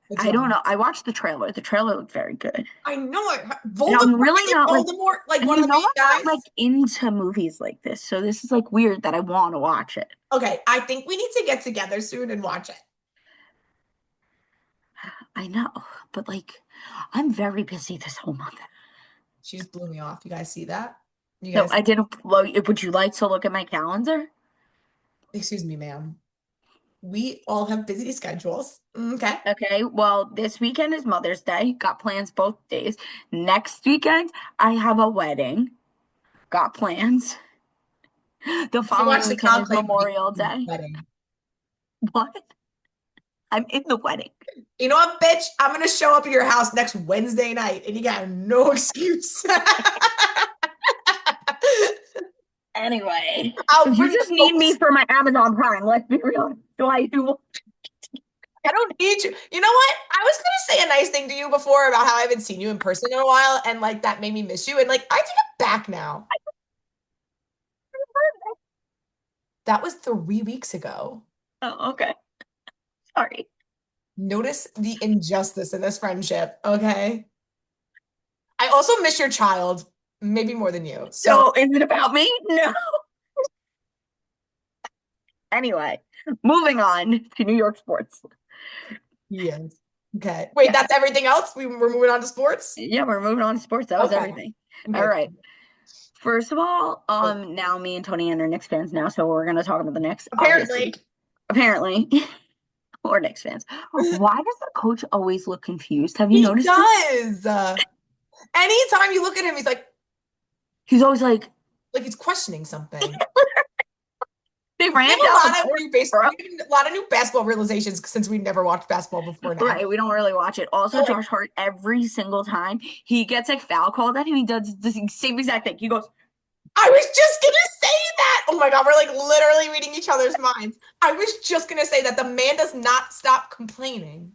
the
I don't
drama.
know. I watched the trailer. The trailer looked very good.
I know it.
And
Voldemort
I'm really
isn't
not like
Voldemort like
and
one of
you
the
know
main
I'm not like
guys?
into movies like this. So this is like weird that I want to watch it.
Okay, I think we need to get together soon and watch it.
I know, but like I'm very busy this whole month.
She just blew me off. You guys see that? You
No,
guys,
I didn't. Would you like to look at my calendar?
excuse me, ma'am. We all have busy schedules. Okay.
Okay, well, this weekend is Mother's Day. Got plans both days. Next weekend, I have a wedding. Got plans. The
You can watch
following
the
weekend is
Conclave
Memorial Day.
wedding.
What? I'm in the wedding.
You know what, bitch? I'm gonna show up at your house next Wednesday night, and you got no excuse.
Anyway,
I'll
if you
bring
just
the
need me
folks.
for my Amazon Prime, let's be real. Do I do?
I don't need you. You know what? I was gonna say a nice thing to you before about how I haven't seen you in person in a while, and like that made me miss you. And like I take it back now. That was 3 weeks ago.
Oh, okay. Sorry.
Notice the injustice in this friendship, okay? I also miss your child, maybe more than you. So
So, is it about me? No. Anyway, moving on to New York sports.
yes. Okay. Wait,
Yeah.
that's everything else? We're moving on to sports?
Yeah, we're moving on to sports. That was
Okay.
everything. All
Okay.
right. First of all,
Cool.
now me and Toni-ann are Knicks fans now, so we're gonna talk about the Knicks, obviously.
Apparently.
apparently, or Knicks fans. Why does the coach always look confused? Have you
He
noticed this?
does. Anytime you look at him, he's
He's always
like he's questioning something.
they
We
ran
have a
down the
lot of
court,
new
bro.
a lot of new basketball realizations since we've never watched basketball before now.
Right, we don't really watch it.
So
Also,
like,
Josh Hart, every single time he gets a foul called at him, he does the same exact thing. He goes,
I was just gonna say that. Oh my God, we're like literally reading each other's minds. I was just gonna say that the man does not stop complaining.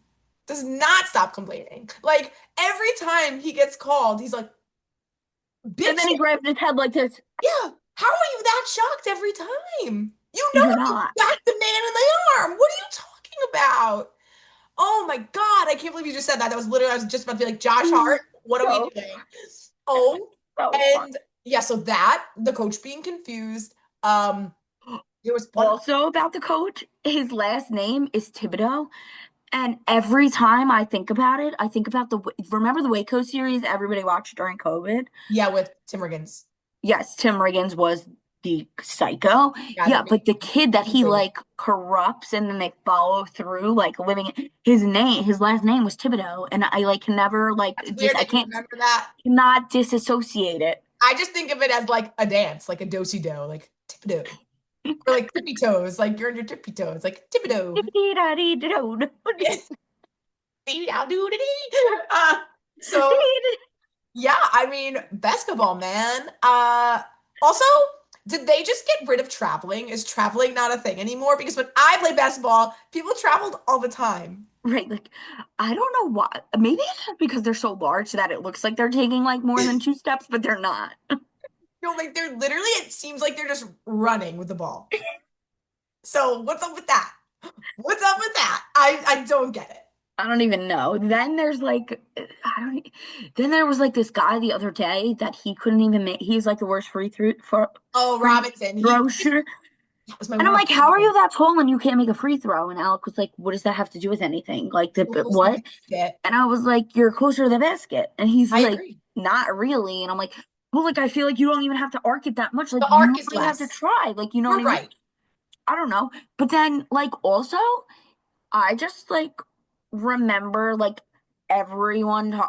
Does not stop complaining. Like every time he gets called, he's like,
and
bitch,
then he grabs his head like this.
yeah. How are you that shocked every time? You know
You're
you
not.
whacked the man in the arm. What are you talking about? Oh my God, I can't believe you just said that. That was literally, I was just about to be like, Josh Hart, what are we
So,
doing? Oh,
so fun.
and yeah, so that, the coach being confused. Um, there was one,
Also, about the coach, his last name is Thibodeau. And every time I think about it, I think about remember the Waco series everybody watched during COVID?
yeah, with Tim Riggins.
Yes, Tim Riggins was the psycho.
Yeah,
Yeah, but the kid that he
the
like corrupts and then they follow through, like living his last name was Thibodeau, and I like can never like
that's
just
weird
I
that you
can't
remember that.
cannot disassociate it.
I just think of it as like a dance, like a do-si-do, like tip-a-do. Or like tippy toes, like you're on your tippy toes, like tip-a-do. Uh, so yeah, I mean, basketball, man. Also, did they just get rid of traveling? Is traveling not a thing anymore? Because when I played basketball, people traveled all the time.
Right, like I don't know why. Maybe it's just because they're so large that it looks like they're taking like more than two steps, but they're not.
You know, like they're literally, it seems like they're just running with the ball. So what's up with that? What's up with that? I don't get it.
I don't even know. Then there's like I don't. Then there was like this guy the other day that he couldn't even make. He's like the worst
Oh,
free
Robinson,
throw shooter.
that was my
And I'm
one
like, how are
example.
you that tall and you can't make a free throw? And Alec was like, what does that have to do with anything? Like the
So close to the
what?
basket.
And I was like, you're closer to the basket. And he's
I
like,
agree.
not really. And I'm like, well, like I feel like you don't even have to arc it that much. Like
The
you
arc
don't
is
even have to
less.
try. Like you know what
You're
I mean?
right.
I don't know. But then like also I just like remember like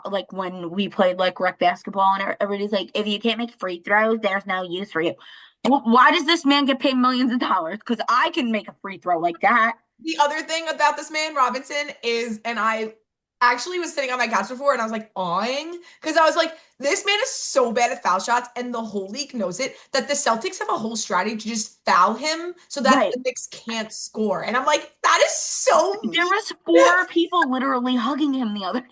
like when we played like rec basketball and everybody's like, if you can't make free throws, there's no use for you. Well, why does this man get paid millions of dollars? Because I can make a free throw like that.
The other thing about this man, Robinson, is, and I actually was sitting on my couch before and I was like awing because I was like, this man is so bad at foul shots and the whole league knows it that the Celtics have a whole strategy to just foul him so that
Right.
the Knicks can't score. And I'm like, that is so
There
mean.
was four people literally hugging him the other.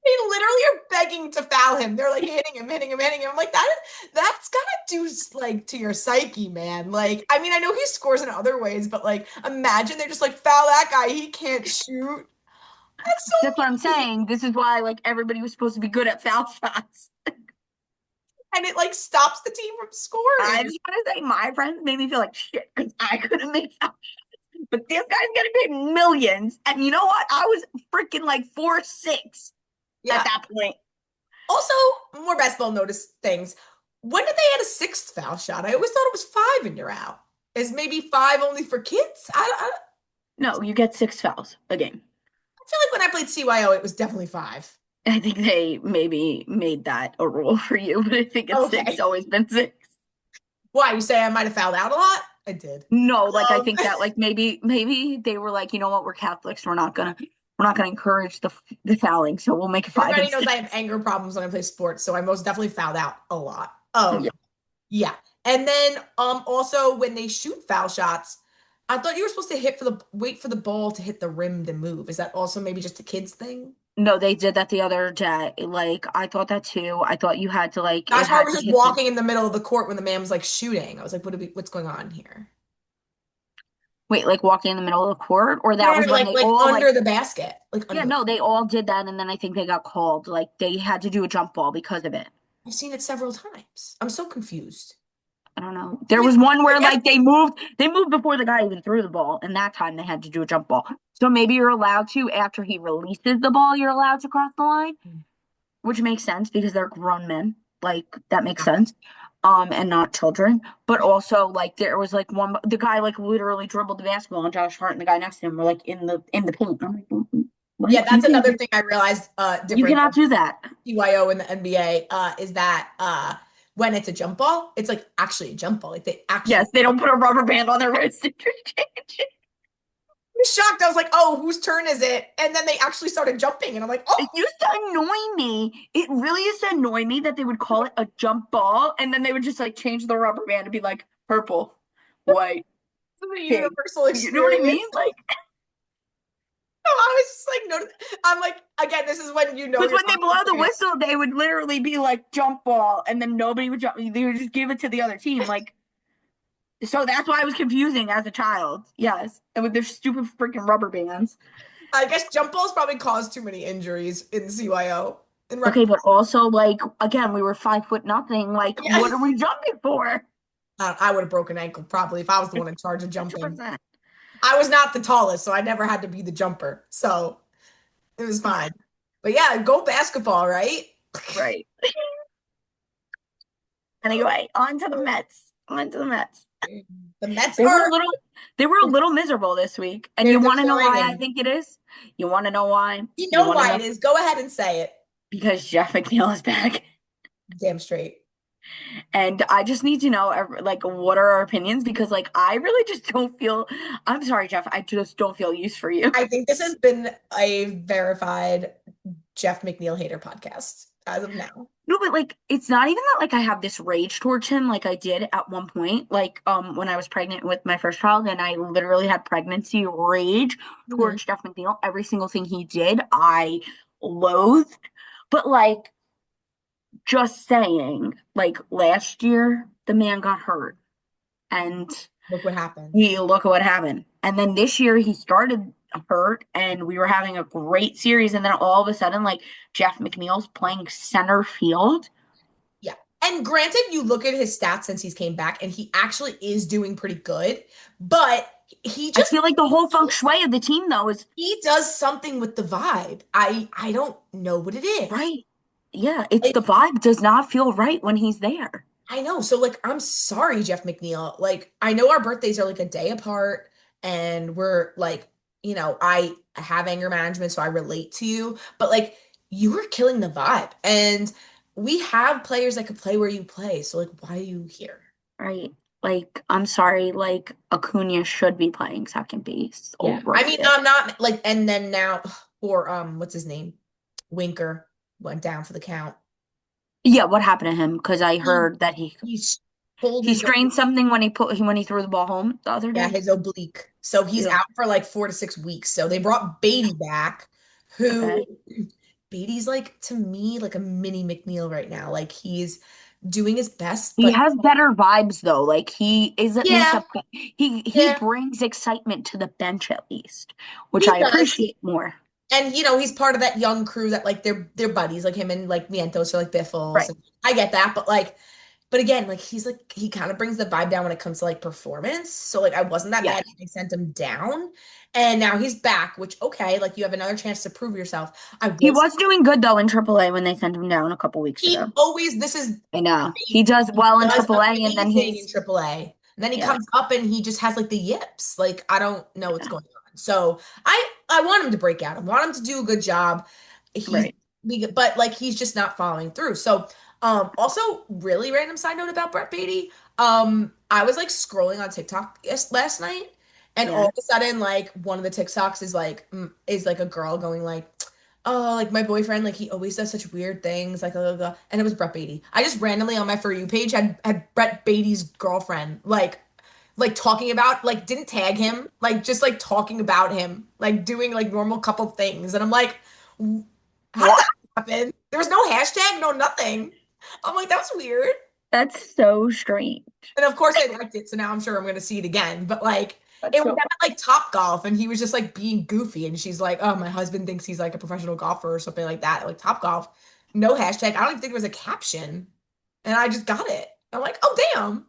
They literally are begging to foul him. They're like hitting him, hitting him, hitting him. I'm like, that's gotta do like to your psyche, man. Like, I mean, I know he scores in other ways, but like imagine they're just like foul that guy, he can't shoot. That's so
That's what I'm
mean.
saying. This is why like everybody was supposed to be good at foul shots.
And it like stops the team from
I
scoring.
just want to say my friends made me feel like shit because I couldn't make foul shots. But this guy's getting paid millions. And you know what? I was freaking like 4'6" at
Yeah.
that point.
Also, more basketball notice things. When did they add a sixth foul shot? I always thought it was five and you're out. Is maybe five only for kids?
No, you get six fouls a game.
I feel like when I played CYO, it was definitely five.
I think they maybe made that a rule for you, but I think it's six,
Okay.
always been six.
Why? You say I might have fouled out a lot? I did.
No, like I
Um,
think that like maybe they were like, you know what, we're Catholics, we're not gonna encourage the fouling, so we'll make it five
Everybody knows
instead.
I have anger problems when I play sports, so I most definitely fouled out a lot.
Yeah.
Yeah. And then also when they shoot foul shots, I thought you were supposed to wait for the ball to hit the rim to move. Is that also maybe just a kids thing?
No, they did that the other day. Like I thought that too. I thought you had to like it
Josh Hart
had
was
to
just
hit the
walking in the middle of the court when the man was like shooting. I was like, what's going on here?
wait, like walking in the middle of the court, or
No,
that
no,
was
no,
when they
like
all like
under the basket. Like
yeah,
under.
no, they all did that and then I think they got called. Like they had to do a jump ball because of it.
I've seen it several times. I'm so confused.
I don't know.
I
There
mean,
was one
I
where
guess
like they moved before the guy even threw the ball, and that time they had to do a jump ball. So maybe you're allowed to after he releases the ball, you're allowed to cross the line, which makes sense because they're grown men. Like that makes sense. and not children. But also like there was like the guy like literally dribbled the basketball and Josh Hart and the guy next to him were like in the paint. I'm like,
Yeah,
what?
that's another thing I realized
You
different
cannot do that.
CYO in the NBA is that when it's a jump ball, it's like actually a jump ball. Like they actually
Yes, they don't put a rubber band on their wrist to change it.
I was shocked. I was like, oh, whose turn is it? And then they actually started jumping, and I'm like, oh,
It used to annoy me. It really used to annoy me that they would call it a jump ball and then they would just like change the rubber band to be like purple, white,
this is a
pink.
universal
You know what I
experience.
mean? Like,
I was just like, no, I'm like, again, this is when you know
because
you're
when they
not
blow the
doing it.
whistle, they would literally be like jump ball and then nobody would jump. They would just give it to the other team. Like, so that's why it was confusing as a child. Yes. And with their stupid freaking rubber bands.
I guess jump balls probably cause too many injuries in CYO. In rec-
Okay, but also like again, we were 5 foot nothing. Like,
yeah,
what are we jumping for?
I would have broken an ankle probably if I was the one in charge of jumping.
100%.
I was not the tallest, so I never had to be the jumper. So it was fine. But yeah, go basketball, right?
Right. Anyway, on to the Mets. On to the Mets.
The Mets
They were a
are
little they were a little miserable this week. And
they're
you want to know why I
declining.
think it is? You want to know why?
You
You
know
want to
why
know
it is. Go ahead and say it.
because Jeff McNeil is back.
Damn straight.
And I just need to know like what are our opinions because like I really just don't feel I'm sorry, Jeff. I just don't feel use for you.
I think this has been a verified Jeff McNeil hater podcast as of now.
No, but like it's not even that like I have this rage towards him like I did at one point, like when I was pregnant with my first child and I literally had pregnancy rage
Mhm.
towards Jeff McNeil. Every single thing he did, I loathed. But like just saying, like last year the man got hurt and
Look what happened.
we look at what happened. And then this year he started hurt and we were having a great series and then all of a sudden like Jeff McNeil's playing center field.
Yeah. And granted, you look at his stats since he's came back, and he actually is doing pretty good, but he
I
just
feel like the whole feng shui of the team, though, is
he does something with the vibe. I don't know what it is.
right. Yeah, it's
Like,
the vibe does not feel right when he's there.
I know. So like I'm sorry, Jeff McNeil. Like I know our birthdays are like a day apart and we're like, I have anger management, so I relate to you, but like you were killing the vibe. And we have players that could play where you play. So like why are you here?
Right. Like, I'm sorry, like Acuna should be playing second base
Yeah. I
over
mean,
it.
I'm not like and then now or what's his name? Winker went down for the count.
Yeah, what happened to him? Because I
He
heard that he
he's pulled
he
his
strained something when he threw the ball home the other
Yeah,
day.
his oblique. So he's
Yeah.
out for like 4 to 6 weeks. So they brought Beatty back, who
Okay.
Beatty's like to me like a mini McNeil right now. Like he's doing his best,
He
but
has better vibes though. Like he is at least
yeah,
a he
yeah,
brings excitement to the bench at least, which
he
I
does.
appreciate more.
And he's part of that young crew that like they're buddies, like him and like Mientos or like Biffles.
Right.
And I get that, but like but again, like he's like he kind of brings the vibe down when it comes to like performance. So like I wasn't that mad
Yes.
they sent him down. And now he's back, which okay, like you have another chance to prove yourself. I
He
will say
was doing good though in AAA when they sent him down a couple weeks
he
ago.
always this is
I know.
great.
He does
He
well in
does
AAA and then
amazing in
he's
AAA. And then he
yeah.
comes up and he just has like the yips. Like I don't know what's
Yeah.
going on. So I want him to break out. I want him to do a good job. He's
Right.
but like he's just not following through. So also really random side note about Brett Beatty. I was like scrolling on TikTok last night and all
Yeah.
of a sudden like one of the TikToks is like a girl going like oh, like my boyfriend, like he always does such weird things, like blah, blah, blah. And it was Brett Beatty. I just randomly on my For You page had Brett Beatty's girlfriend, like talking about, like didn't tag him, like just like talking about him, like doing like normal couple things. And I'm like, how did
What?
that happen? There was no hashtag, no nothing. I'm like, that was weird.
That's so strange.
And of course I liked it, so now I'm sure I'm gonna see it again. But like
That's
it was
so
them at like Top Golf and he was just like being goofy and she's like, oh, my husband thinks he's like a professional golfer or something like that. Like Top Golf. No hashtag. I don't even think there was a caption. And I just got it. I'm like, oh damn.
it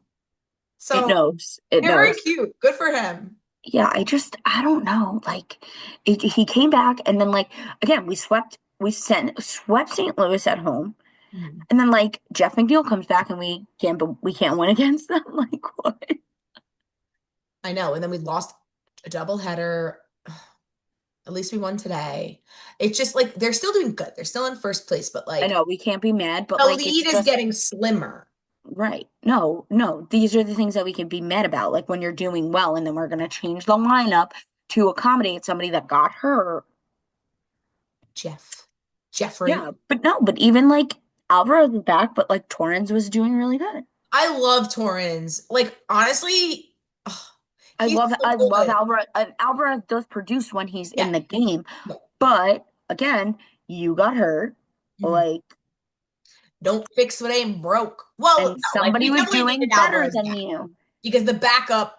So
knows. It
very
knows.
cute. Good for him.
Yeah, I don't know. Like he came back and then like again we swept St. Louis at home
Mhm.
And then like Jeff McNeil comes back and we can't win against them. Like what?
I know. And then we lost a doubleheader. At least we won today. It's just like they're still doing good. They're still in first place, but
I
like
know we can't be mad, but
the
like it's
lead is
just
getting slimmer.
right. No, no, these are the things that we can be mad about. Like when you're doing well, and then we're gonna change the lineup to accommodate somebody that got hurt.
Jeff. Jeffrey.
Yeah, but no, but even like Alvarez was back, but like Torrens was doing really good.
I love Torrens. Like Honestly, ugh,
I
he's
love
so
I love
good.
Alvarez. Alvarez does produce when he's
Yeah.
in the game,
Yeah.
but again, you got hurt,
Mhm.
like,
Don't fix what ain't broke. Well,
and
no, like
somebody
we
was
definitely
doing
needed
better
Alvarez
than
back
you.
because the backup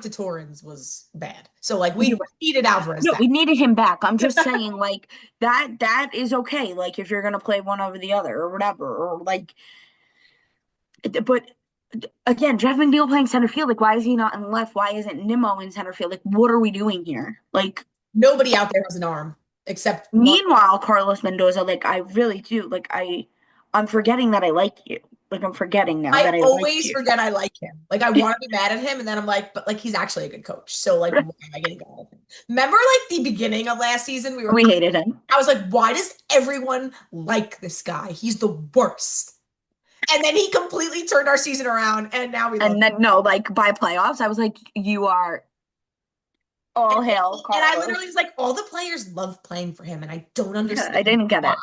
to Torrens was bad. So like
You
we needed Alvarez
No,
back.
we needed him back. I'm just saying, like that is okay. Like if you're gonna play one over the other or whatever, or like, but again, Jeff McNeil playing center field. Like, why is he not in left? Why isn't Nimmo in center field? Like, what are we doing here? Like,
Nobody out there has an arm except one.
meanwhile, Carlos Mendoza, like, I really do. Like, I'm forgetting that I like you. Like, I'm forgetting now
I
that I like
always
you.
forget I like him. Like I want to be mad at him, and then I'm like, but like he's actually a good coach. So like, why am I getting mad at him? Remember, like the beginning of last season,
We hated him.
I was like, why does everyone like this guy? He's the worst. And then he completely turned our season around, and now we love
And
him.
then no, like by playoffs, I was like, you are
And,
all hail,
and I literally
Carlos.
was like, all the players love playing for him, and I don't
Yeah, I
understand
didn't get
why.
it.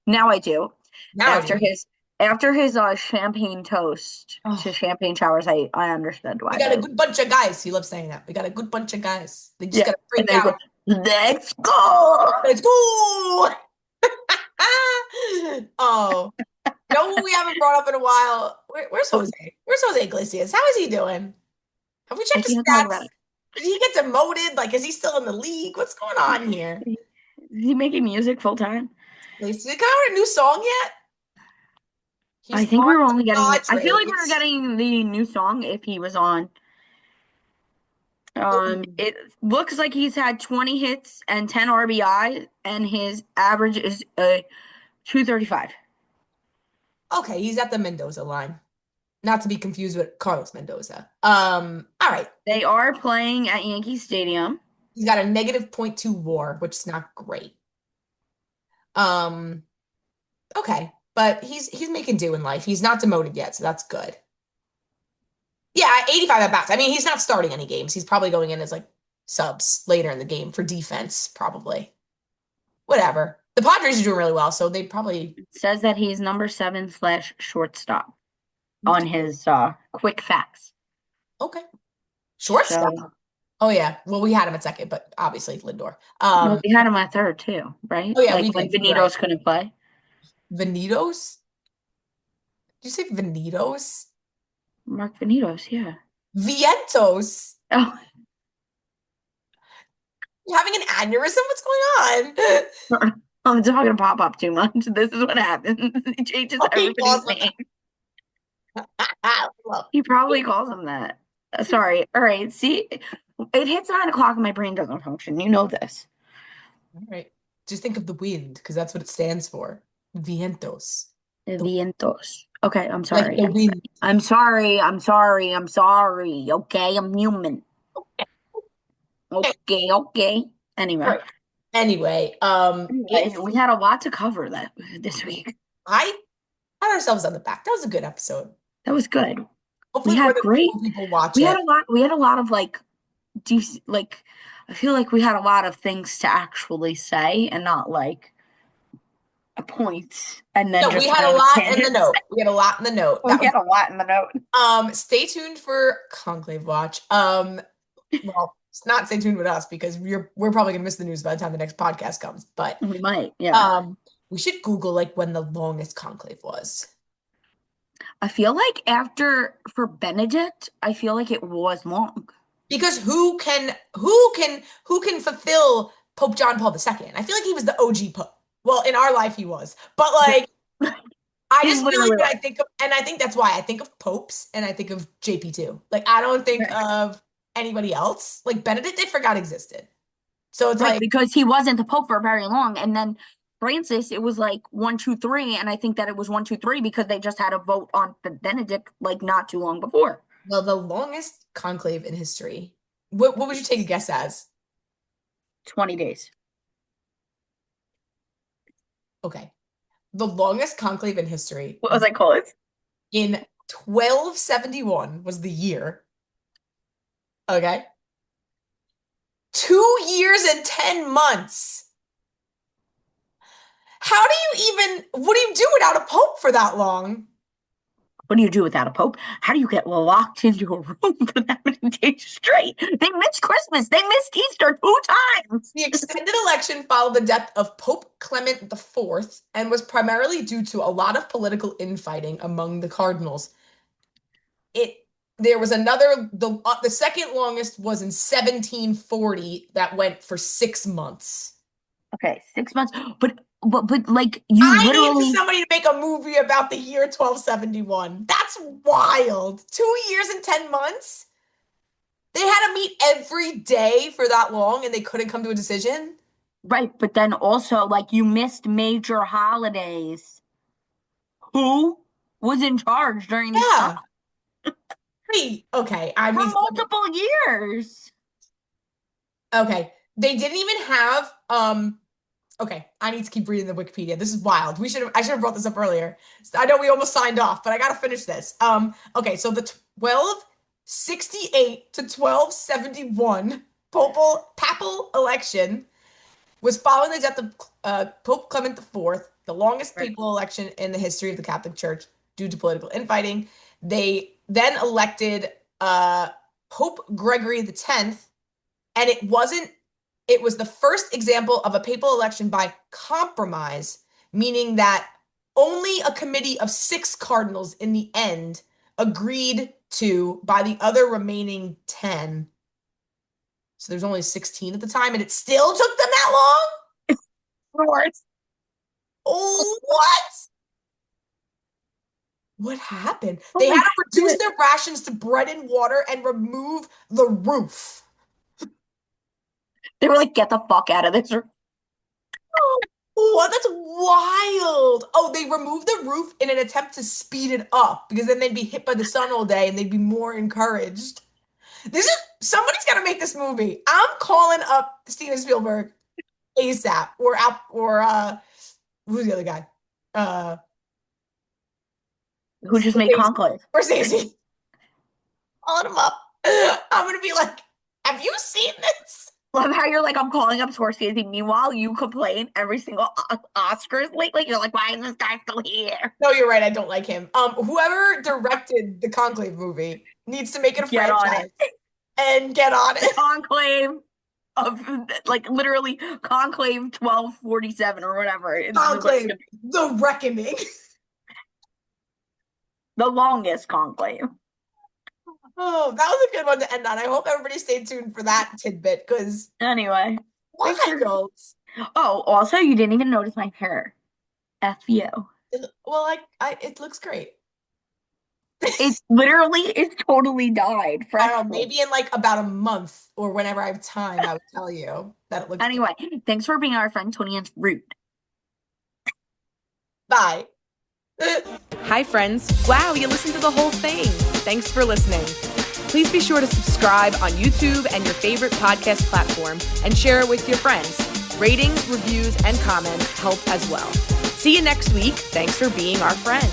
Now I do.
Now I
After
do.
his champagne toast to
Oh,
champagne showers, I understood
we
why
got a
they
good bunch of guys. He loves saying that. We got a good bunch of guys. They just
yeah.
gotta
And
break
then he
out.
goes, let's go.
Let's go. Oh, you know who we haven't brought up in a while? Where's
Oh,
Jose? Where's Jose Iglesias? How is he doing? Have we
I
checked his
can't talk about
stats? Did he get demoted? Like, is he still in the league? What's going on here?
it. Is he making music full time?
Did he come out with a new song yet?
I
He's
think we
on
were
the
only getting I feel like we were
Padres.
getting the new song if he was on.
Ooh.
It looks like he's had 20 hits and 10 RBI, and his average is 235.
Okay, he's at the Mendoza line. Not to be confused with Carlos Mendoza. All right.
They are playing at Yankee Stadium.
He's got a negative point 0.2 WAR, which is not great. Um, okay, but he's making do in life. He's not demoted yet, so that's good. Yeah, 85 at bats. I mean, he's not starting any games. He's probably going in as like subs later in the game for defense, probably. Whatever. The Padres are doing really well, so they probably
It says that he's number 7/shortstop on
okay.
his quick facts.
Okay. Shortstop.
So,
Oh yeah. Well, we had him at second, but obviously Lindor.
well, we had him at third too, right?
Oh yeah, we
Like when
did. You're right.
Venitos couldn't play.
Venitos? Did you say Venitos?
Mark Venitos, yeah.
Vientos.
Oh,
You having an aneurysm? What's going on?
I'm talking to Pop Up too much. This is what happens. He changes
Oh, he
everybody's
calls him.
name.
Well,
He probably calls him that. Sorry. All right. See, it hits 9 o'clock and my brain doesn't function. You know this.
all right. Just think of the wind, because that's what it stands for. Vientos. The,
Vientos. Okay, I'm
like
sorry.
the wind.
I'm sorry. I'm sorry. I'm sorry. Okay, I'm human. Okay, okay. Anyway,
Right. Anyway,
we had a lot to cover that this week.
I had ourselves on the back. That was a good episode.
That was good. We
Hopefully more
had
than
great.
4 people watch
We had
it.
a lot. We had a lot of like, like. I feel like we had a lot of things to actually say and not like a point and then
No, we
just
had a
random
lot in the
tangents.
note. We had a lot in the note.
We
That was
had a lot in the note.
stay tuned for Conclave Watch. Well, it's not stay tuned with us because we're probably gonna miss the news by the time the next podcast comes. But
We might, yeah.
we should Google like when the longest conclave was.
I feel like after for Benedict, I feel like it was long.
Because who can fulfill Pope John Paul II? I feel like he was the OG Pope. Well, in our life he was. But
Yeah.
like I
He
just feel like
literally
when
was.
I think of, and I think that's why I think of popes and I think of JP2. Like I don't think
Right.
of anybody else. Like Benedict, I forgot existed. So it's
Right,
like,
because he wasn't the Pope for very long. And then Francis, it was like 1, 2, 3, and I think that it was 1, 2, 3 because they just had a vote on Benedict like not too long before.
Well, the longest conclave in history. What would you take a guess as?
20 days.
Okay. The longest conclave in history
What was I called?
in 1271 was the year. Okay. 2 years and 10 months. How do you even, what do you do without a pope for that long?
What do you do without a pope? How do you get locked into a room for that many days straight? They missed Christmas. They missed Easter 2 times.
The extended election followed the death of Pope Clement IV and was primarily due to a lot of political infighting among the cardinals. There was another, the second longest was in 1740 that went for 6 months.
Okay, 6 months. But like you
I
literally
need somebody to make a movie about the year 1271. That's wild. 2 years and 10 months? They had to meet every day for that long and they couldn't come to a decision?
right, but then also like you missed major holidays. Who was in charge during this time?
Yeah. Okay. I
For
mean,
multiple years.
okay. They didn't even have okay, I need to keep reading the Wikipedia. This is wild. I should have brought this up earlier. I know we almost signed off, but I gotta finish this. Okay, so the 1268 to 1271 papal election was following the death of Pope Clement IV, the longest
Right.
papal election in the history of the Catholic Church due to political infighting. They then elected Pope Gregory X, and it was the first example of a papal election by compromise, meaning that only a committee of 6 cardinals in the end agreed to by the other remaining 10. So there's only 16 at the time, and it still took them that long?
Lord.
Oh, what? What happened? They had to reduce their rations to bread and water and remove the roof.
They were like, get the fuck out of this.
Oh, that's wild. Oh, they removed the roof in an attempt to speed it up because then they'd be hit by the sun all day and they'd be more encouraged. Somebody's got to make this movie. I'm calling up Steven Spielberg ASAP or who's the other guy?
Who just made Conclave?
Scorsese. Calling him up. I'm going to be like, have you seen this?
Love how you're like, I'm calling up Scorsese. Meanwhile, you complain every single Oscars lately. You're like, why is this guy still here?
No, you're right. I don't like him. Whoever directed the Conclave movie needs to make it a franchise and get on it.
Conclave of like literally Conclave 1247 or whatever.
Conclave, the Reckoning.
The longest conclave.
Oh, that was a good one to end on. I hope everybody stayed tuned for that tidbit because
anyway,
wild.
Oh, also, you didn't even notice my hair. F you.
Well, it looks great.
It literally is totally dyed.
I don't know, maybe in like about a month or whenever I have time, I would tell you that it looks
anyway, good. Thanks for being our friend Toni-ann's Root.
Bye.
Hi, friends. Wow, you listened to the whole thing. Thanks for listening. Please be sure to subscribe on YouTube and your favorite podcast platform and share it with your friends. Ratings, reviews, and comments help as well. See you next week. Thanks for being our friend.